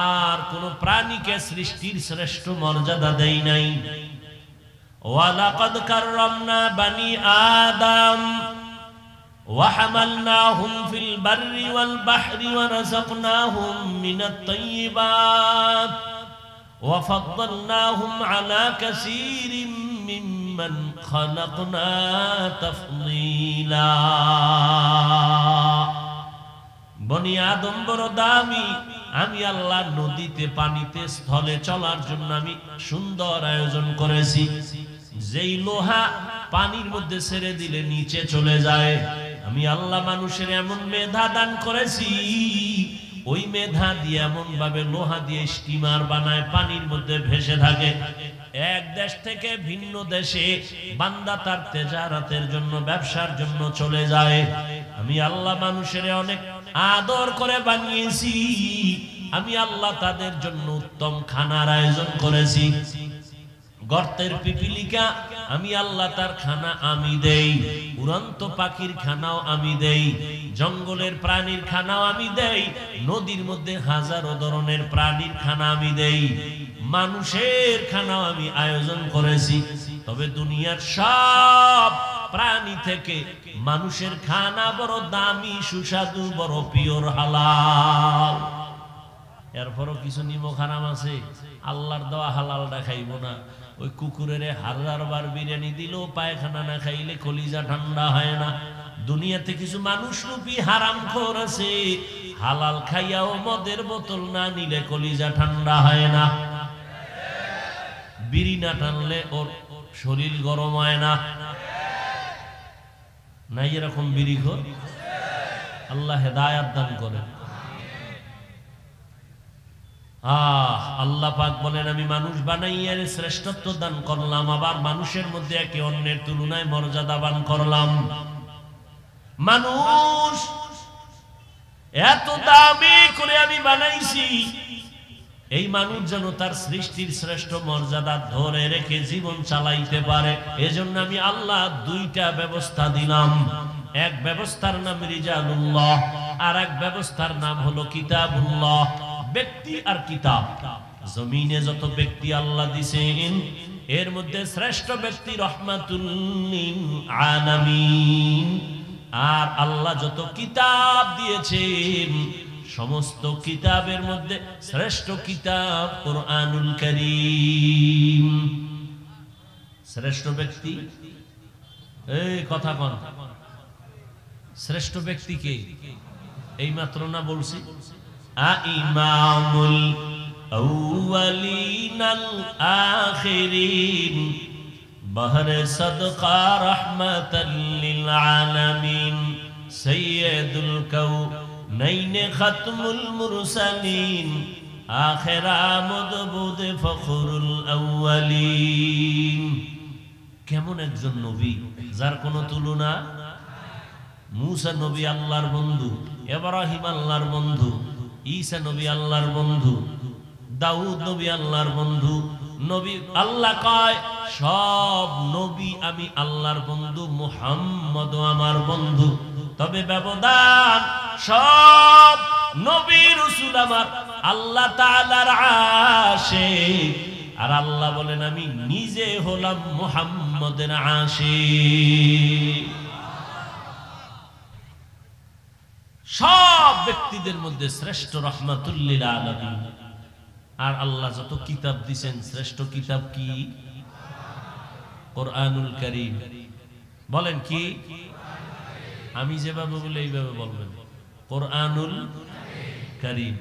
আর কোন প্রাণীকে সৃষ্টির শ্রেষ্ঠ মর্যাদা দেই নাই। ওয়ালাকাদ কাররামনা বানি আদম ওয়া হামালনাহুম ফিল বাররি ওয়াল বাহরি ওয়া রাযাকনাহুম মিনাত তাইয়্যিবাত ওয়া ফাদ্দালনাহুম আলা কাসীরিম মিম্মান খালাকনা তাফদীলা। বনি আদম বড় দামি, আমি আল্লাহ নদীতে পানিতে স্থলে চলার জন্য আমি সুন্দর আয়োজন করেছি। যেই লোহা পানির মধ্যে ছেড়ে দিলে নিচে চলে যায়, আমি আল্লাহ মানুষের এমন মেধা দান করেছি, ওই মেধা দিয়ে এমন ভাবে লোহা দিয়ে স্টিমার বানায়, পানির মধ্যে ভেসে থাকে। এক দেশ থেকে ভিন্ন দেশে বান্দা তার তেজারাতের জন্য, ব্যবসার জন্য চলে যায়। আমি আল্লাহ মানুষের অনেক আদর করে বানিয়েছি, আমি আল্লাহ তাদের জন্য উত্তম খানার আয়োজন করেছি। গর্তের পিপিলিকা আমি আল্লাহ তার খানা আমি দেই, উড়ন্ত পাখির খানাও আমি দেই, জঙ্গলের প্রাণীর খানাও আমি দেই, নদীর মধ্যে হাজারো ধরনের প্রাণীর খানা আমি দেই, মানুষের খানাও আমি আয়োজন করেছি। তবে দুনিয়ার সব প্রাণী থেকে মানুষের খানা বড় দামি, সুস্বাদু, বড় পিওর, হালাল। এরপরও কিছু নিমক হারাম আছে, আল্লাহর দেওয়া হালালটা খাইব না। ওই কুকুরের 1000 বার বিরিয়ানি দিলেও পায়খানা না খাইলে কলিজা ঠান্ডা হয় না। দুনিয়াতে কিছু মানুষ রূপী হারামখোর আছে, হালাল খাইয়াও মদের বোতল না নিলে কলিজা ঠান্ডা হয় না। বিড়ি না টানলে ওর শরীর গরম হয় না। নাই এরকম বিড়িখোর? আল্লাহ হেদায়াত দান করেন। আল্লাহ পাক বলেন, আমি মানুষ বানাইয়া শ্রেষ্ঠত্ব দান করলাম, আবার মানুষের মধ্যে একে অন্যের তুলনায় মর্যাদাবান করলাম। মানুষ এত দামি করে আমি বানাইছি, এই মানুষ যেন তার সৃষ্টির শ্রেষ্ঠ মর্যাদা ধরে রেখে জীবন চালাইতে পারে। এজন্য আমি আল্লাহ দুইটা ব্যবস্থা দিলাম। এক ব্যবস্থার নাম রিজালুল্লাহ, আর এক ব্যবস্থার নাম হলো কিতাবুল্লাহ। ব্যক্তি আর কিতাব। জমিনে যত ব্যক্তি আল্লাহ দিয়েছেন, এর মধ্যে শ্রেষ্ঠ ব্যক্তি রহমাতুল লিল আলামিন। আর আল্লাহ যত কিতাব দিয়েছেন, সমস্ত কিতাবের মধ্যে শ্রেষ্ঠ কিতাব কুরআনুল কারীম। শ্রেষ্ঠ ব্যক্তি, এই কথা কোন? শ্রেষ্ঠ ব্যক্তি কে? এই মাত্র না বলছি, ইমামুল আউয়ালিনাল আখিরিন বহরে সদকা রাহমাতাল লিল আলামিন সাইয়্যিদুল কাউনাইন খাতমুল মুরসালিন আখির আমদবুদ ফখরুল আউয়ালিন। কেমন একজন নবী যার কোনো তুলনা। মুসা নবী আল্লাহর বন্ধু, ইব্রাহিম আল্লাহর বন্ধু, ঈসা নবী আল্লাহর বন্ধু, দাউদ নবী আল্লাহর বন্ধু। নবী আল্লাহ কয় সব নবী আমি আল্লাহর বন্ধু, মুহাম্মদও আমার বন্ধু। তবে ব্যবধান, সব নবী রাসূল আমার আল্লাহ তাআলার আশিক, আর আল্লাহ বলেন আমি নিজে হলাম মুহাম্মদের আশিক। সব ব্যক্তিদের মধ্যে শ্রেষ্ঠ রাহমাতুল লিল আলামিন। আর আল্লাহ যত কিতাব দিবেন, শ্রেষ্ঠ কিতাব কি? কুরআনুল কারীম। বলেন কি? আমি যেভাবে বলি এইভাবে বলবেন, কুরআনুল কারীম।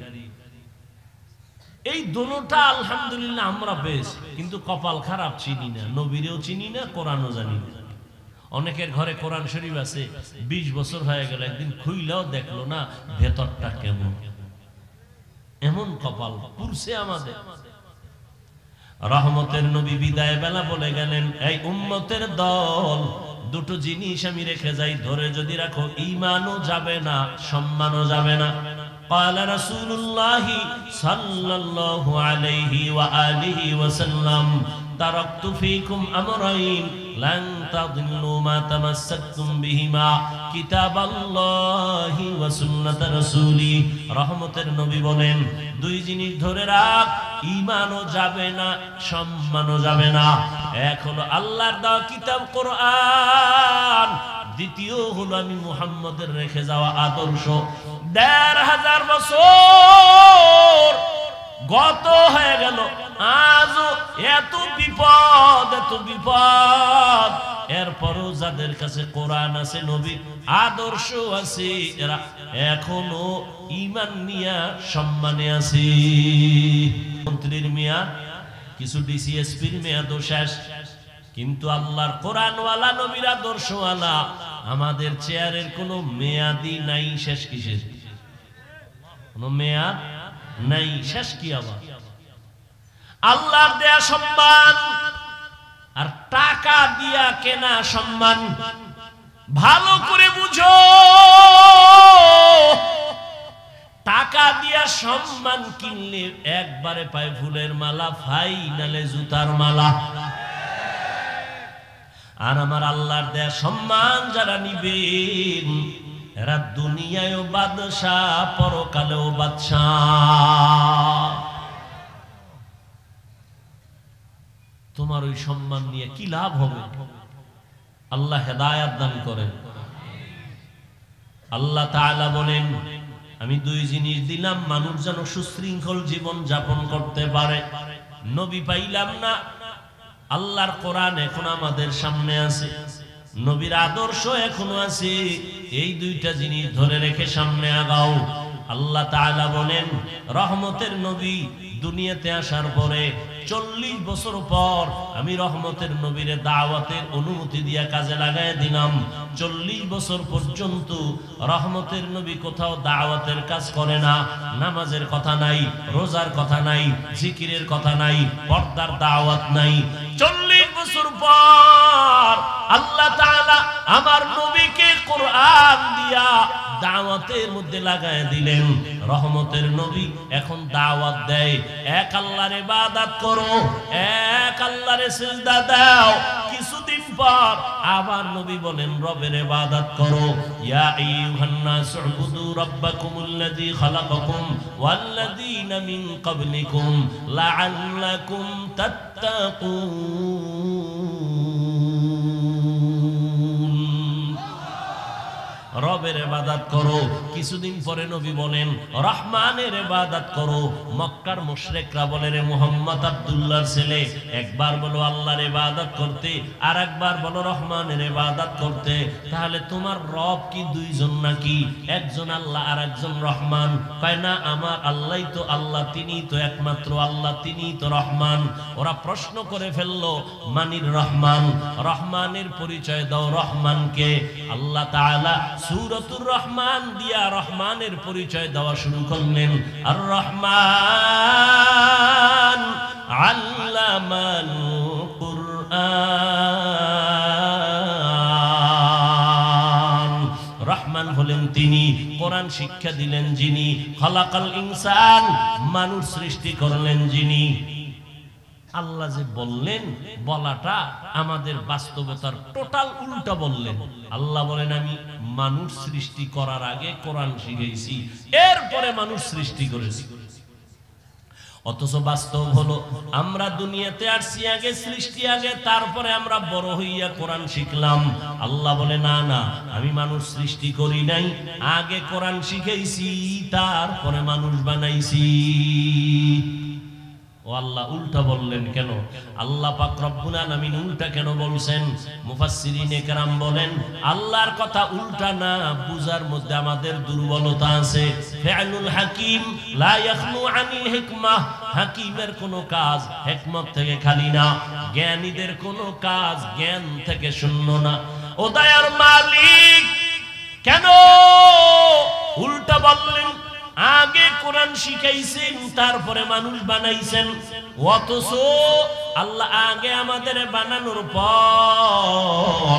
এই দোনোটা আলহামদুলিল্লাহ আমরা বেশ, কিন্তু কপাল খারাপ, চিনি না, নবীরেও চিনি না, কোরআনও জানি না। অনেকের ঘরে কোরআন শরীফ আছে, 20 বছর হয়ে গেল, একদিন খুইলাও দেখলো না ভেতরটা কেমন। এমন কপাল পুরছে আমাদের। রহমতের নবী বিদায় বেলা বলে গেলেন, এই উম্মতের দল, দুটো জিনিস আমি রেখে যাই, ধরে যদি রাখো ঈমানও যাবে না, সম্মানও যাবে না। قال رسول الله صلى الله عليه وآله وسلم تركت فيكم أمرين لن تضلوا ما تمسكتم بهما كتاب الله وسنة رسولي। রহমতের নবী বলেন, দুই জিনিস ধরে রাখ, ঈমানও যাবে না, সম্মানও যাবে না। এক হলো আল্লাহর দেওয়া কিতাব কোরআন, দ্বিতীয় হলো আমি মুহাম্মদের রেখে যাওয়া আদর্শ। ১৫০০ বছর গত হয়ে গেল, আজও এত বিপদ, এত বিপদ, এরপরও যাদের কাছে কোরআন আছে, নবীর আদর্শ আছে, এরা এখনো ঈমান নিয়া সম্মানে আছে। মন্ত্রীর মেয়াদ, কিছু ডিসিএসপির মেয়াদও শেষ, কিন্তু আল্লাহর কোরআনওয়ালা, নবীর আদর্শওয়ালা আমাদের চেয়ারের কোনো মেয়াদি নাই। শেষ কিসের? কোনো মেয়াদ নাই, শেষ কি আবার? আল্লাহর দেয়া সম্মান আর টাকা দিয়া কেনা সম্মান, ভালো করে বুঝো। টাকা দিয়া সম্মান কিনলে একবারে পায় ফুলের মালা, ফাইনালে জুতার মালা। আর আমার আল্লাহর দেয়া সম্মান যারা নিবেন, এরা দুনিয়ায়ও বাদশাহ, পরকালেও বাদশাহ। তোমার ওই সম্মান নিয়ে কি লাভ হবে? আল্লাহ হেদায়েত দান করেন। আল্লাহ তাআলা বলেন, আমি দুই জিনিস দিলাম, মানুষ যেন সুশৃঙ্খল জীবন যাপন করতে পারে। নবী পাইলাম না, আল্লাহর কোরআন এখন আমাদের সামনে আছে, নবীর আদর্শ এখনো আছে। এই দুইটা জিনিস ধরে রেখে সামনে আগাও। আল্লাহ তাআলা বলেন, রহমতের নবী দুনিয়াতে আসার পরে 40 বছর পর আমি রহমতের নবীরে দাওয়াতের অনুমতি দিয়া কাজে লাগাই দিলাম। 40 বছর পর্যন্ত রহমতের নবী কোথাও দাওয়াতের কাজ করে না। নামাজের কথা নাই, রোজার কথা নাই, জিকিরের কথা নাই, পর্দার দাওয়াত নাই। 40 বছর পর আল্লাহ তাআলা আমার নবীকে কোরআন দিয়া দাওয়াতের মধ্যে লাগায় দিলেন। রহমতের নবী এখন দাওয়াত দেয়, এক আল্লাহর ইবাদত করো, এক আল্লাহরে সিজদা দাও। কিছুদিন পর আবার নবী বলেন, রবের ইবাদত করো। ইয়া আইয়ুহান নাস উবুদু রাব্বাকুমুল্লাযী খালাকাকুম ওয়াল্লাযীনা মিন ক্বাবলিকুম লাআল্লাকুম তাত্তাকুন। রবের ইবাদত করো। কিছুদিন পরে নবী বলেন, রহমানের ইবাদত করো। মক্কার মুশরিকরা বলে, রে মুহাম্মদ আব্দুল্লাহর ছেলে, একবার বলো আল্লাহর ইবাদত করতে, আর একবার বলো রহমানের ইবাদত করতে। তাহলে তোমার রব কি দুইজন নাকি? একজন আল্লাহ আর একজন রহমান। কয় না, আমার আল্লাহই তো আল্লাহ, তিনিই তো একমাত্র আল্লাহ, তিনিই তো রহমান। ওরা প্রশ্ন করে ফেললো, মানির রহমান, রহমানের পরিচয় দাও রহমানকে। আল্লাহ তাআলা সূরাতুর রহমান দিয়া রহমানের পরিচয় দেওয়া শুরু করলেন। আর রহমান আল্লামাল কুরআন। রহমান হলেন তিনি, কোরআন শিক্ষা দিলেন যিনি, খালাকাল ইনসান, মানুষ সৃষ্টি করলেন যিনি। আল্লাহ যে বললেন, বলাটা আমাদের বাস্তবতার টোটাল উল্টা বললেন। আল্লাহ বলেন, আমি মানুষ সৃষ্টি করার আগে কোরআন শিখেছি, এরপরে মানুষ সৃষ্টি করেছি। অথচ বাস্তব হলো, আমরা দুনিয়াতে আসছি আগে, সৃষ্টি আগে, তারপরে আমরা বড় হইয়া কোরআন শিখলাম। আল্লাহ বলে, না না, আমি মানুষ সৃষ্টি করি নাই, আগে কোরআন শিখেছি, তারপরে মানুষ বানাইছি। ও আল্লাহ উল্টা বললেন কেন? আল্লাহ পাক রব্বুল আলামিন উল্টা কেন বলছেন? মুফাসসিরিনে কেরাম বলেন আল্লাহর কথা উল্টা না বুঝার মধ্যে আমাদের দুর্বলতা আছে। ফিআলুল হাকিম লা ইয়াখলু আনিল হিকমাহ, হাকিমের কোনো কাজ হিকমত থেকে খালি না, জ্ঞানীদের কোনো কাজ জ্ঞান থেকে শূন্য না। ও দয়ার মালিক কেন উল্টা বললেন? আগে কোরআন শিখাইছেন তারপরে মানুষ বানাইছেন, অথচ আল্লাহ আগে আমাদের বানানোর পর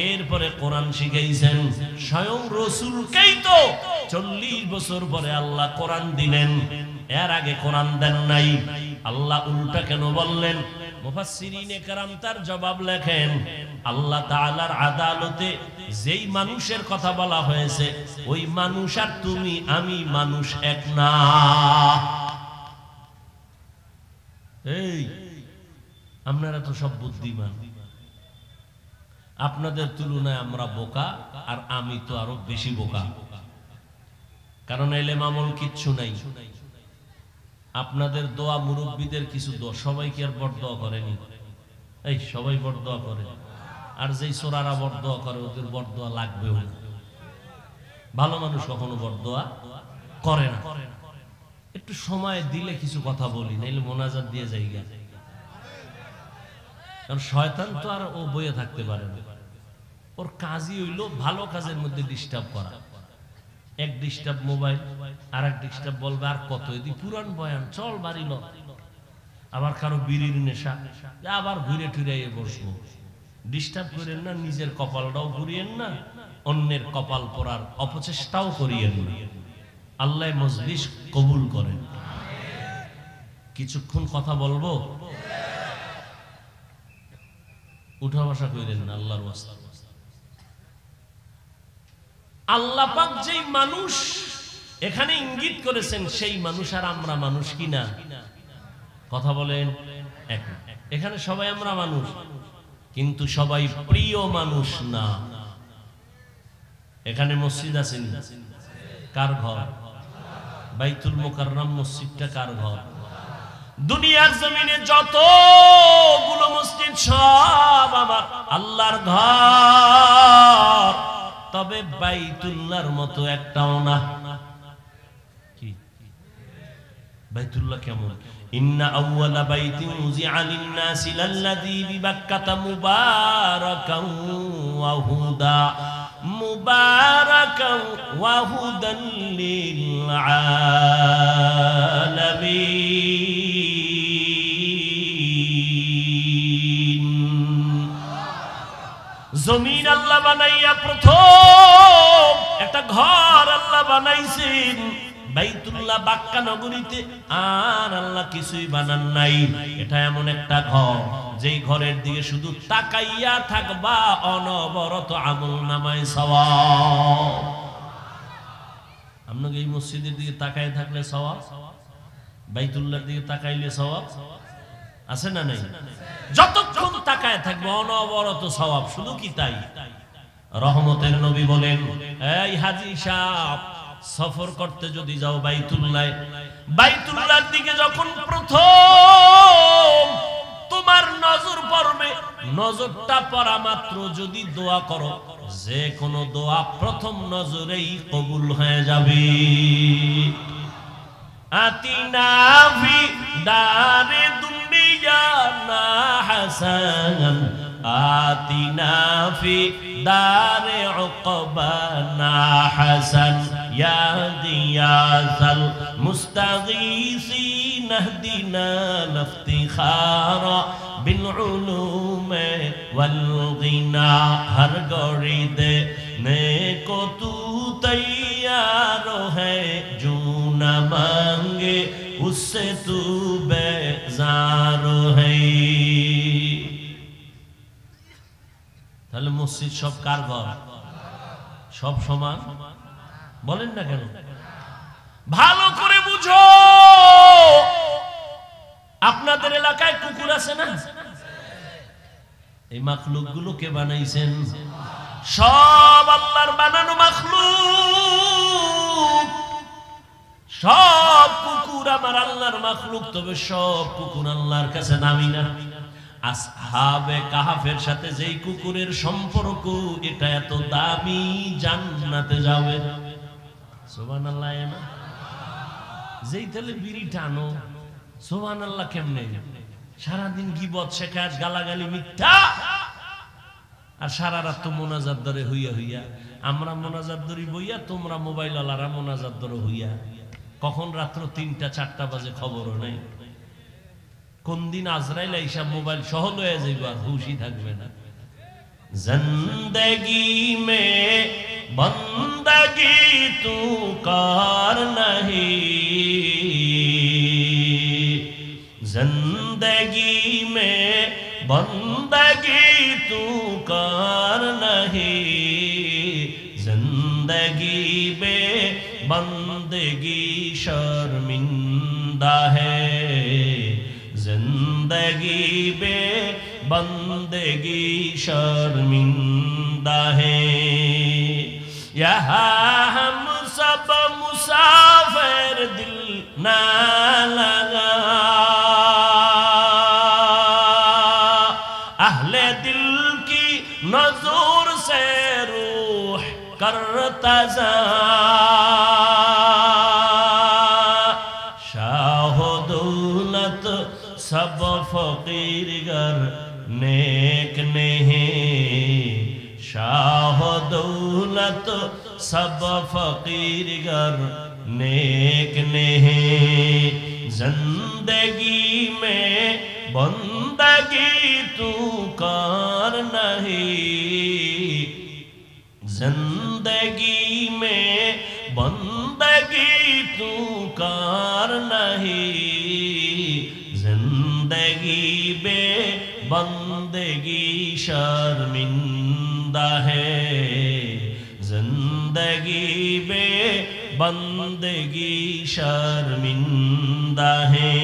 এরপরে কোরআন শিখাইছেন। স্বয়ং রাসূলকেই তো 40 বছর পরে আল্লাহ কোরআন দিলেন, এর আগে কোরআন দেন নাই। আল্লাহ উল্টা কেন বললেন? মুফাসসিরিনে কেরাম তার জবাব লেখেন আল্লাহ তাআলার আদালতে যেই মানুষের কথা বলা হয়েছে ওই মানুষ আর তুমি আমি মানুষ এক না। এই আপনারা তো সব বুদ্ধিমান, আপনাদের তুলনায় আমরা বোকা, আর আমি তো আরো বেশি বোকা, কারণ ইলম আমল কিচ্ছু নাই। আপনাদের দোয়া মুরব্বীদের কিছু দোয়া, সবাই কি আর বড়দোয়া করেনি? এই সবাই বড়দোয়া করে, আর যেই সোরারা বড়দোয়া করে ওদের বড়দোয়া লাগবেও না। ভালো মানুষ কখনো বড়দোয়া করে না। একটু সময় দিলে কিছু কথা বলি, নাইলে মোনাজাত দিয়ে যাই গা, কারণ শয়তান তো আর ও বইয়ে থাকতে পারে না। ওর কাজই হইলো ভালো কাজের মধ্যে ডিস্টার্ব করা। এক ডিস্টার্ব মোবাইল, আর এক ডিস্টার্ব বলবে আর কত এদি পুরান বয়ান চল বাড়ি ল, আবার কারো বিড়ির নেশা, আবার ঘুরে টুরে বসবো। ডিস্টার্ব করেন না, নিজের কপালটাও ঘুরিয়েন না, অন্যের কপাল পরার অপচেষ্টাও করিয়েন না। আল্লাহ মজলিস কবুল করেন। কিছুক্ষণ কথা বলবো, উঠা বসা করেন না আল্লাহর ওয়াস্তে। আল্লাহ পাক যেই মানুষ এখানে ইঙ্গিত করেছেন সেই মানুষ আর আমরা মানুষ কিনা? কথা বলেন। এখানে সবাই আমরা মানুষ, কিন্তু সবাই প্রিয় মানুষ না। এখানে মসজিদ আছে না? কার ঘর? বাইতুল মুকাররম মসজিদটা কার ঘর? দুনিয়ার জমিনে যতগুলো মসজিদ সব আমার আল্লাহর ঘর, তবে বাইতুল্লাহর মতো একটাও না। কি বাইতুল্লাহ কেমন? ইন্না আউওয়ালা বাইতিন উযিআ লিন-নাসি লাল্লাযী বিবাক্কাতা মুবারাকান ওয়া হুদা মুবারাকান ওয়া হুদান লিল আলামিন। জমিন আল্লাহ বানাইয়া প্রথম একটা ঘর আল্লাহ বানাইছেন বাইতুল্লাহ বাক্কা নগরীতে, আর আল্লাহ কিছুই বানান নাই। এটা এমন একটা ঘর যেই ঘরের দিকে শুধু তাকাইয়া থাকবা অনবরত আমল নামায় সওয়াব। আপনাকে এই মসজিদের দিকে তাকায় থাকলে সওয়াব, বাইতুল্লাহর দিকে তাকাইলে সওয়াব আছে না নাই? যতক্ষণ তাকায় থাকবে অনবরত সওয়াব। শুধু কি তাই? রহমতের নবী বলেন, এই হাজী সাহেব সফর করতে যদি যাও বাইতুল্লাহর দিকে যখন প্রথম তোমার নজর পড়বে, নজরটা পড়া মাত্র যদি দোয়া করো, যে কোনো দোয়া প্রথম নজরেই কবুল হয়ে যাবে। আতিনা ফি দারে দুনিয়া না হাসান, আতিনা ফি দারে উকবা না হাসান, ইয়া গিয়াসাল মুস্তাগীসিন ইহদিনা লিফতিখারা বিল উলুমে ওয়াল গিনা। হর গরিদে নেকো তু তৈয়ার है जो न मांगे उससे तू बेजार है। তাহলে মসজিদ সব কার ঘর? সব সমান বলেন না কেন? ভালো করে বুঝো। আপনাদের এলাকায় কুকুর আছে না? এই মাখলুক গুলো কে বানাইছেন? সব আল্লাহর বানানো মাখলুক। সব কুকুর আমার আল্লাহর মাখলুক, তবে সব কুকুর আল্লাহর কাছে দামি না। আসহাবে কাহাফের সাথে যেই কুকুরের সম্পর্ক, এটা এত দামি, জান্নাতে যাবে। সুবহানাল্লাহ। না যেই তেলে বিড়ি টানো, সুবহানাল্লাহ কেমনে? সারাদিন গীবত শেখাত, গালাগালি, মিথ্যা, আর সারা রাত তো মোনাজাত ধরে হইয়া হইয়া। আমরা মোনাজাত ধরি বইয়া, তোমরা মোবাইল ওয়ালারা মোনাজাত ধরে হইয়া। কখন রাত্র 3টা 4টা বাজে খবরও নেই। কোন দিন আজরাইল এইসব মোবাইল সহ লয়ে যাইব, আর হুশই থাকবে না। জিন্দেগি মে বন্দগি তু কার নহি, जिंदगी में बंदगी तू कर नहीं, जिंदगी में बंदगी शर्मिंदा है, जिंदगी में बंदगी शर्मिंदा है। यहाँ हम सब मुसाफिर, दिल ना लगा, अहले दिल की नजर से रूह करता जा, शाह दौलत सब फकीर गर नेक नहीं, शाह दौलत सब फकीर गर नेक नहीं, जिंदगी में बंदगी तू कर नहीं, जिंदगी में बंदगी तू कर नहीं, जिंदगी में बंदगी शर्मिंदा है, जिंदगी में बंदगी शर्मिंदा है,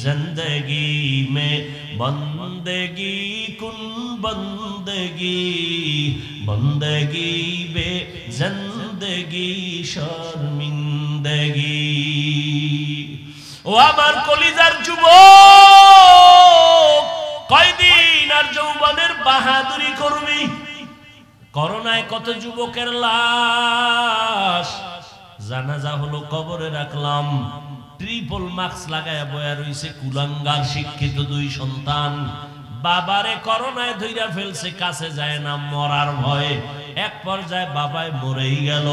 जिंदगी में बंदगी कुन बंदगी, बंदगी बे जिंदगी शर्मिंदगी। ও আমার কলিজার যুবক, কয়দিন আর যৌবনের বাহাদুরি করবি? করোনায় কত যুবকের লাশ, জানাজা হলো, কবরে রাখলাম, ট্রিপল মাস্ক লাগায়া বয়া রইছে কুলাঙ্গার শিক্ষিত 2 সন্তান। বাবারে করোনায় ধইরা ফেলছে, কাছে যায় না মরার ভয়ে। এক পর্যায়ে বাবায় মরেই গেল।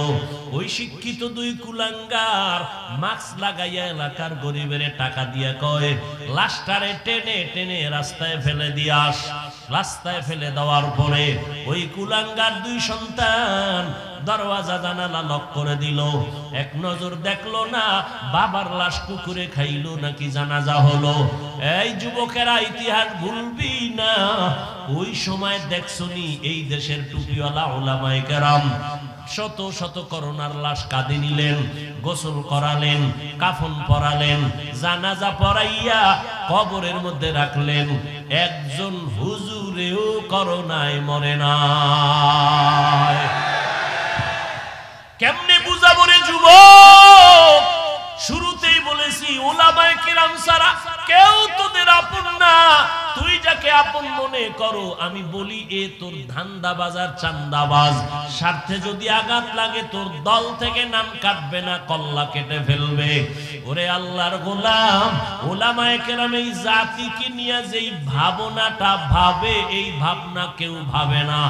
ওই শিক্ষিত 2 কুলাঙ্গার মাস্ক লাগাইয়া এলাকার গরিবের টাকা দিয়া কয়, লাশটারে টেনে টেনে রাস্তায় ফেলে দিয়াস। রাস্তায় ফেলে দেওয়ার পরে ওই কুলাঙ্গার 2 সন্তান দরওয়াজা জানালা লক করে দিল। এক নজর দেখলো না বাবার লাশ কুকুরে খাইলো নাকি জানাজা হলো। এই যুবকেরা ইতিহাস ভুলবি না। ওই সময় দেখছনি এই দেশের টুপিওয়ালা উলামায়ে কেরাম শত শত করোনার লাশ কাঁধে নিলেন, গোসল করালেন, কাফন পরালেন, জানাজা পড়াইয়া কবরের মধ্যে রাখলেন। একজন হুজুরেও করোনায় মরে না। কেমনে বুঝাবো রে যুবক? শুরুতেই বলেছি উলামায়ে কিরাম ছাড়া কেউ তোদের আপন না। তুই যাকে আপন মনে করো, আমি বলি এ তোর ধান্দাবাজ আর চান্দাবাজ। স্বার্থে যদি আঘাত লাগে তোর দল থেকে নাম কাটবে না, কল্লা কেটে ফেলবে। ওরে আল্লাহর গোলাম, উলামায়ে কেরাম এই জাতিকে নিয়ে যেই ভাবনাটা ভাবে, এই ভাবনা কেউ ভাবে না।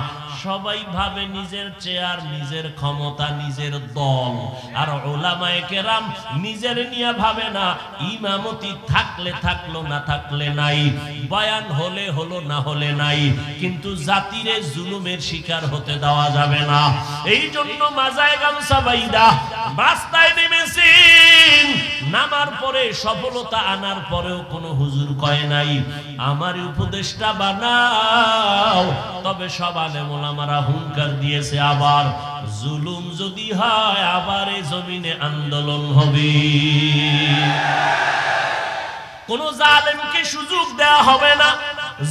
সবাই ভাবে নিজের চেয়ার, নিজের ক্ষমতা, নিজের দল। আর উলামায়ে কেরাম নিজের নিয়ে ভাবে না। ইমামতি থাকলে থাকলো, না থাকলে নাই, বয়ান হলে হলো, না হলে নাই। কিন্তু জাতিরে জুলুমের শিকার হতে দেওয়া যাবে না। এই জন্য মাজায় গামছা বাইদা রাস্তায় নেমেছেন। নামার পরে সফলতা আনার পরেও কোনো হুজুর কয় নাই আমার উপদেশটা বানাও। তবে সব আলেম ওলামারা হুঙ্কার দিয়েছে, আবার জুলুম যদি হয় আবার এই জমিনে আন্দোলন হবে। কোন জালেমকে সুযোগ দেওয়া হবে না।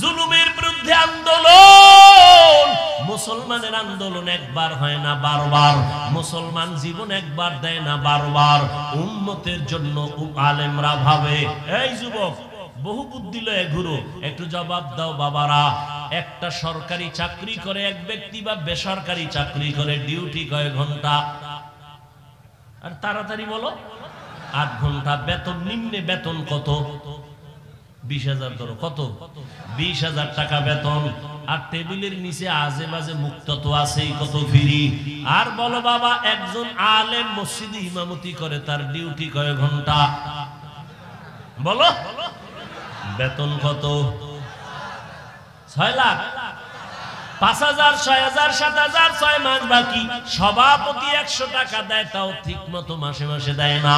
জুলুমের বিরুদ্ধে আন্দোলন মুসলমানের আন্দোলন একবার হয় না বারবার, মুসলমান জীবন একবার দেয় না বারবার। উম্মতের জন্য আলেমরা ভাবে। এই যুবক, বহু বুদ্ধি লয়ে ঘুরো, একটু জবাব দাও বাবারা। একটা সরকারি চাকরি করে এক ব্যক্তি বা বেসরকারি চাকরি করে, ডিউটি কয় ঘন্টা? আর তাড়াতাড়ি বলো। 8 ঘন্টা। বেতন, নিম্নে বেতন কত? 20,000 ধরো। কত? 20,000 টাকা বেতন। আর টেবিলের নিচে আজে বাজে মুক্ত তো আছেই, কত ফ্রি। আর বলো বাবা, একজন আলেম মসজিদে ইমামতি করে, তার ডিউটি কয় ঘন্টা? বলো। বেতন কত? 6 লাখ, 5,000, 6,000, 7,000, 6 মাস বাকি। সভাপতি 100 টাকা দেয়, তাও ঠিক মতো মাসে মাসে দেয় না।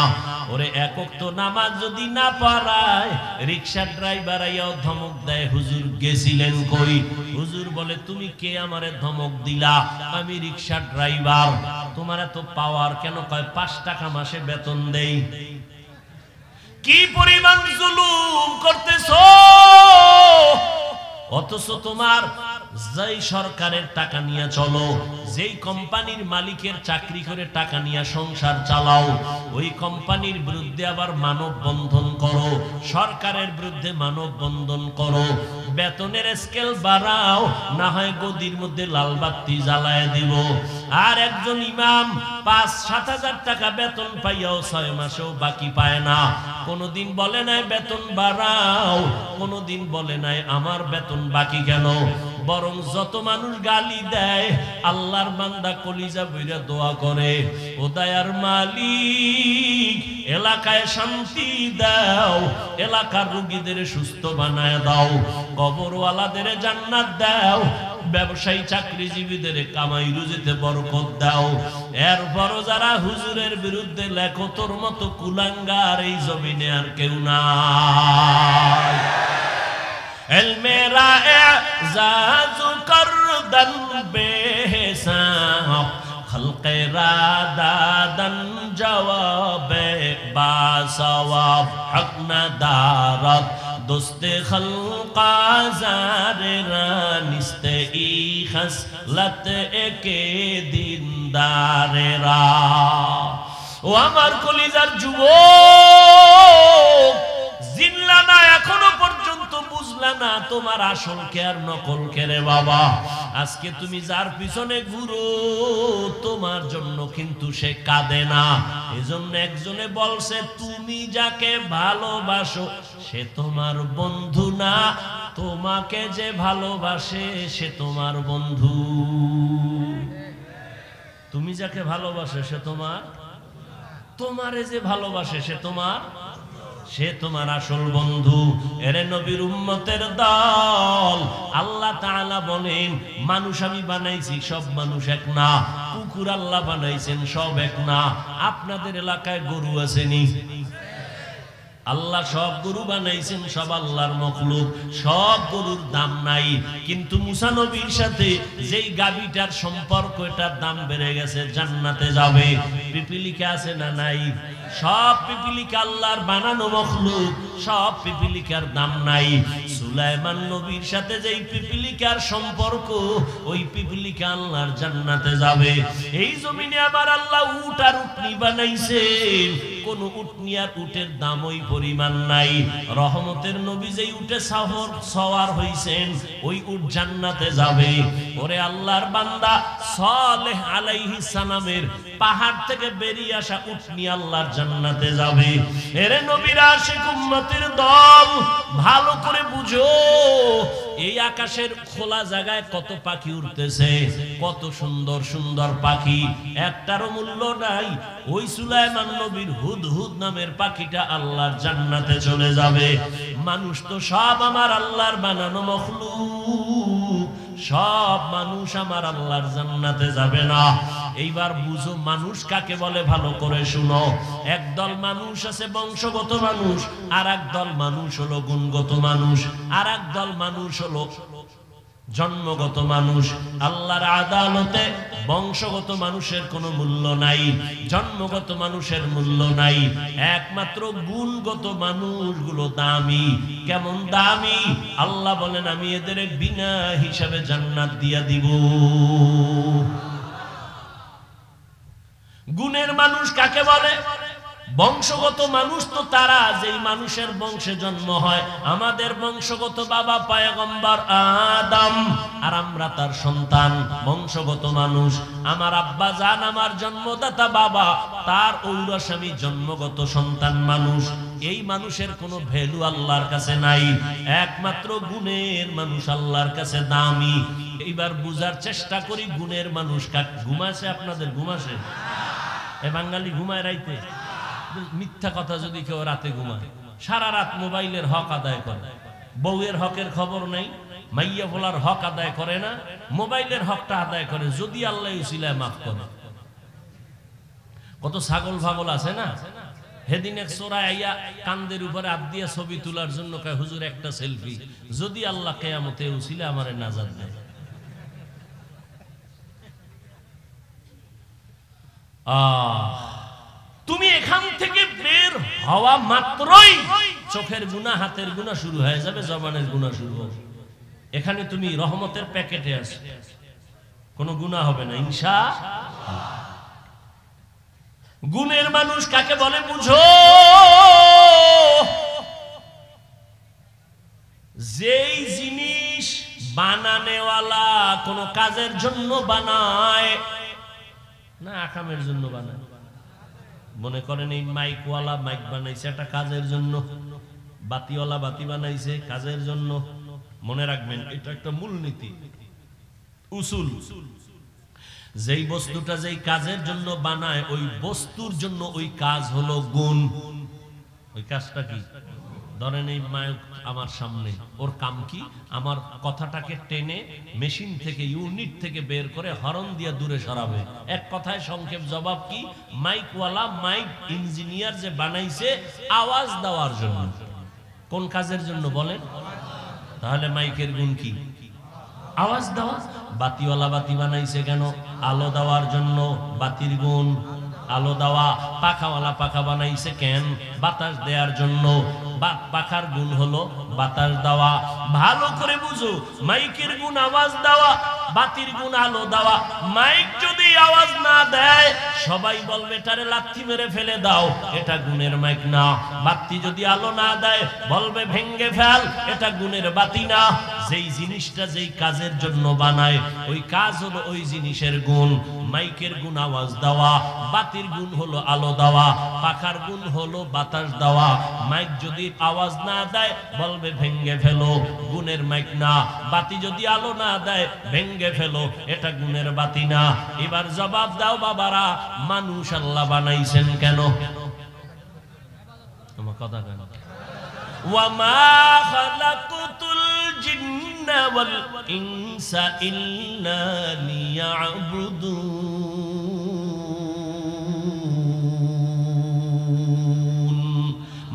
ওরে একক তো নামাজ যদি না পড়ায়, রিক্সা ড্রাইভার আইয়াও ধমক দেয়, হুজুর গেছিলেন কই? হুজুর বলে, তুমি কে আমারে ধমক দিলা? আমি রিক্সা ড্রাইভার। তোমার এত পাওয়ার কেন? কয় 5 টাকা মাসে বেতন দেই। কি পরিমাণ জুলুম করতেছো! অথচ তোমার যেই সরকারের টাকা নিয়ে চলো, যেই কোম্পানির মালিকের চাকরি করে টাকা নিয়ে সংসার চালাও, ওই কোম্পানির বিরুদ্ধে আবার মানববন্ধন করো, সরকারের বিরুদ্ধে মানববন্ধন করো, বেতনের স্কেল বাড়াও, না হয় গদির মধ্যে লাল বাতি জ্বালায় দিব। আর একজন ইমাম 5-7 হাজার টাকা বেতন পাইয়াও 6 মাসেও বাকি পায় না। কোনদিন বলে নাই বেতন বাড়াও, কোনদিন বলে নাই আমার বেতন বাকি কেন। বরং যত মানুষ গালি দেয়, আল্লাহর বান্দা কলিজা বইরা দোয়া করে, ও দয়ার মালিক, এলাকায় শান্তি দাও, এলাকার রোগীদের সুস্থ বানায় দাও, কবরওয়ালাদের জান্নাত দাও, ব্যবসায়ী চাকরিজীবীদের কামাই রুজিতে বরকত দাও। এরপরও যারা হুজুরের বিরুদ্ধে লেখো, তোর মতো কুলাঙ্গার এই জমিনে আর কেউ নাই। মেরা এজাজু করদন বেহিসাব, খলকে রাদাদন জওয়াবে বাসওয়াব, হক নাদারত দোস্তে খলকা জারে রানিস্তে ই খসলত একে দিনদারেরা। ও আমার কলিজার যুবক, জিনলা না, এখনো পর্যন্ত বুঝলা না তোমার আসল কে আর নকল কে রে বাবা। আজকে তুমি যার পিছনে ঘুরো, তোমার জন্য কিন্তু সে কাঁদে না। এজন্য একজনে বলছে, তুমি যাকে ভালোবাসো সে তোমার বন্ধু না, তোমাকে যে ভালোবাসে সে তোমার বন্ধু। তুমি যাকে ভালোবাসে সে তোমার, তোমারে যে ভালোবাসে সে তোমার, সে তোমার আসল বন্ধু। এরে নবীর উম্মতের দল, আল্লাহ তাআলা বলেন, মানুষ আমি বানাইছি, সব মানুষ এক না। কুকুর আল্লাহ বানাইছেন, সব এক না। আপনাদের এলাকায় গরু আসেনি? আল্লাহ সব গরু বানাইছেন, সব আল্লাহর মখলুক, সব গরুর দাম নাই। কিন্তু মুসা নবীর সাথে যেই গাভীটার সম্পর্ক, এটার দাম বেড়ে গেছে, জান্নাতে যাবে। পিপিলিকা আছে না নাই? সব পিপিলিকা আল্লাহর বানানো মখলুক, সব পিপিলিকার দাম নাই। সুলাইমান নবীর সাথে যেই পিপিলিকার সম্পর্ক, ওই পিপিলিকা আল্লাহর জান্নাতে যাবে। এই জমিনে আবার আল্লাহ উট আর উটনি বানাইছেন, কোন উটনি আর উটের দাম ওই পরিমাণ নাই। রহমতের নবী যেই উটে সওয়ার হইছেন, ওই উট জান্নাতে যাবে। ওরে আল্লাহর বান্দা, সালেহ আলাইহিস সালামের পাহাড় থেকে বেরিয়ে আসা উটনি আল্লাহর জান্নাতে যাবে। এরে নবীর আশিক উম্মতের দল, ভালো করে বুঝো, এই আকাশের খোলা জায়গায় কত পাখি উড়তেছে, কত সুন্দর সুন্দর পাখি, একটারও মূল্য নাই। ওই সুলাইমান নবীর হুদহুদ নামের পাখিটা আল্লাহর জান্নাতে চলে যাবে। মানুষ তো সব আমার আল্লাহর বানানো মখলুক, সব মানুষ আমার আল্লাহর জান্নাতে যাবে না। এইবার বুঝো মানুষ কাকে বলে, ভালো করে শুনো। একদল মানুষ আছে বংশগত মানুষ, আর একদল মানুষ হলো গুণগত মানুষ, আর একদল মানুষ হলো জন্মগত মানুষ। আল্লাহর আদালতে বংশগত মানুষের কোনো মূল্য নাই, জন্মগত মানুষের মূল্য নাই, একমাত্র গুণগত মানুষগুলো দামি। কেমন দামি? আল্লাহ বলেন আমি এদের বিনা হিসাবে জান্নাত দিয়া দিব। গুণের মানুষ কাকে বলে? বংশগত মানুষ তো তারা যেই মানুষের বংশে জন্ম হয়। আমাদের বংশগত বাবা পয়গম্বর আদম, আর আমরা তার সন্তান, বংশগত মানুষ। আমার আব্বা জান, আমার জন্মদাতা বাবা, তার ঔরসামী জন্মগত সন্তান মানুষ। এই মানুষের কোনো ভ্যালু আল্লাহর কাছে নাই, একমাত্র গুণের মানুষ আল্লাহর কাছে দামি। এইবার বুঝার চেষ্টা করি গুণের মানুষ কাকে। ঘুমাছে আপনাদের? ঘুমাছে? এ বাঙালি ঘুমায় রাইতে? মিথ্যা কথা যদি কেউ রাতে ঘুমায়, সারা রাত মোবাইলের হক আদায় করে, বউয়ের হকের খবর নাই, মাইয়া বলার হক আদায় করে না, মোবাইলের হকটা আদায় করে, যদি আল্লাহ উসিলায় মাফ করে। কত ছাগল ফাগল আছে না? হেদিন এক চোরা আইয়া কান্দের উপরে হাত দিয়া ছবি তোলার জন্য কয় হুজুর একটা সেলফি, যদি আল্লাহ কিয়ামতে উসিলা আমারে নাজাত দেয়। তুমি এখান থেকে বের হওয়া মাত্রই চোখের গুনাহ, হাতের গুনাহ শুরু হয়ে যাবে, জবানের গুনাহ শুরু হবে। এখানে তুমি রহমতের প্যাকেটে আছো, কোনো গুনাহ হবে না ইনশাআল্লাহ। গুণের মানুষ কাকে বলে বুঝো? যেই জিনিস বানানেওয়ালা কোন কাজের জন্য বানায় না, আকামের জন্য বানায়। মনে করেন এই মাইকওয়ালা মাইক বানাইছে একটা কাজের জন্য, বাতিওয়ালা বাতি বানাইছে কাজের জন্য। মনে রাখবেন এটা একটা মূলনীতি, উসুল। যেই বস্তুটা যেই কাজের জন্য বানায়, ওই বস্তুর জন্য ওই কাজ হলো গুণ। ওই কাজটা কি? ধরেন এই মাইক আমার সামনে, ওর কাম কি? আমার কথাটাকে টেনে মেশিন থেকে, ইউনিট থেকে বের করে হরন দিয়ে দূরে সরাবে। এক কথায় সংক্ষেপ জবাব কি? মাইকওয়ালা, মাইক ইঞ্জিনিয়ার যে বানাইছে আওয়াজ দেওয়ার জন্য। কোন কাজের জন্য বলেন? তাহলে মাইকের গুণ কি? আওয়াজ দেওয়া। বাতিওয়ালা বাতি বানাইছে কেন? আলো দেওয়ার জন্য, বাতির গুণ আলো দেওয়া। পাখাওয়ালা পাখা বানাইছে কেন? বাতাস দেওয়ার জন্য, পাখার গুণ হলো বাতাস দেওয়া। ভালো করে বুঝো, মাইকের গুণ আওয়াজ দেওয়া, বাতির গুণ আলো দেওয়া। মাইক যদি আওয়াজ না দেয় সবাই বলবে এটারে লাথি মেরে ফেলে দাও, এটা গুণের মাইক না। বাতি যদি আলো না দেয় বলবে ভেঙ্গে ফেল, এটা গুণের বাতি না। যেই জিনিসটা যেই কাজের জন্য বানায় ওই কাজ হলো ওই জিনিসের গুণ। মাইকের গুণ আওয়াজ দেওয়া, বাতির গুণ হলো আলো দেওয়া, পাখার গুণ হলো বাতাস দেওয়া। মাইক যদি আওয়াজ না দেয় বলবে ভেঙ্গে ফেলো, গুণের মাইক না। বাতি যদি আলো না দেয় ভেঙ্গে ফেলো, এটা গুণের বাতি না। এবার জবাব দাও বাবারা, মানুষ আল্লাহ বানাইছেন কেন? তোমার কথা কেন? ওয়ামা খালাকুতুল জিন্না ওয়াল ইনসা ইল্লা লিয়াবুদুন।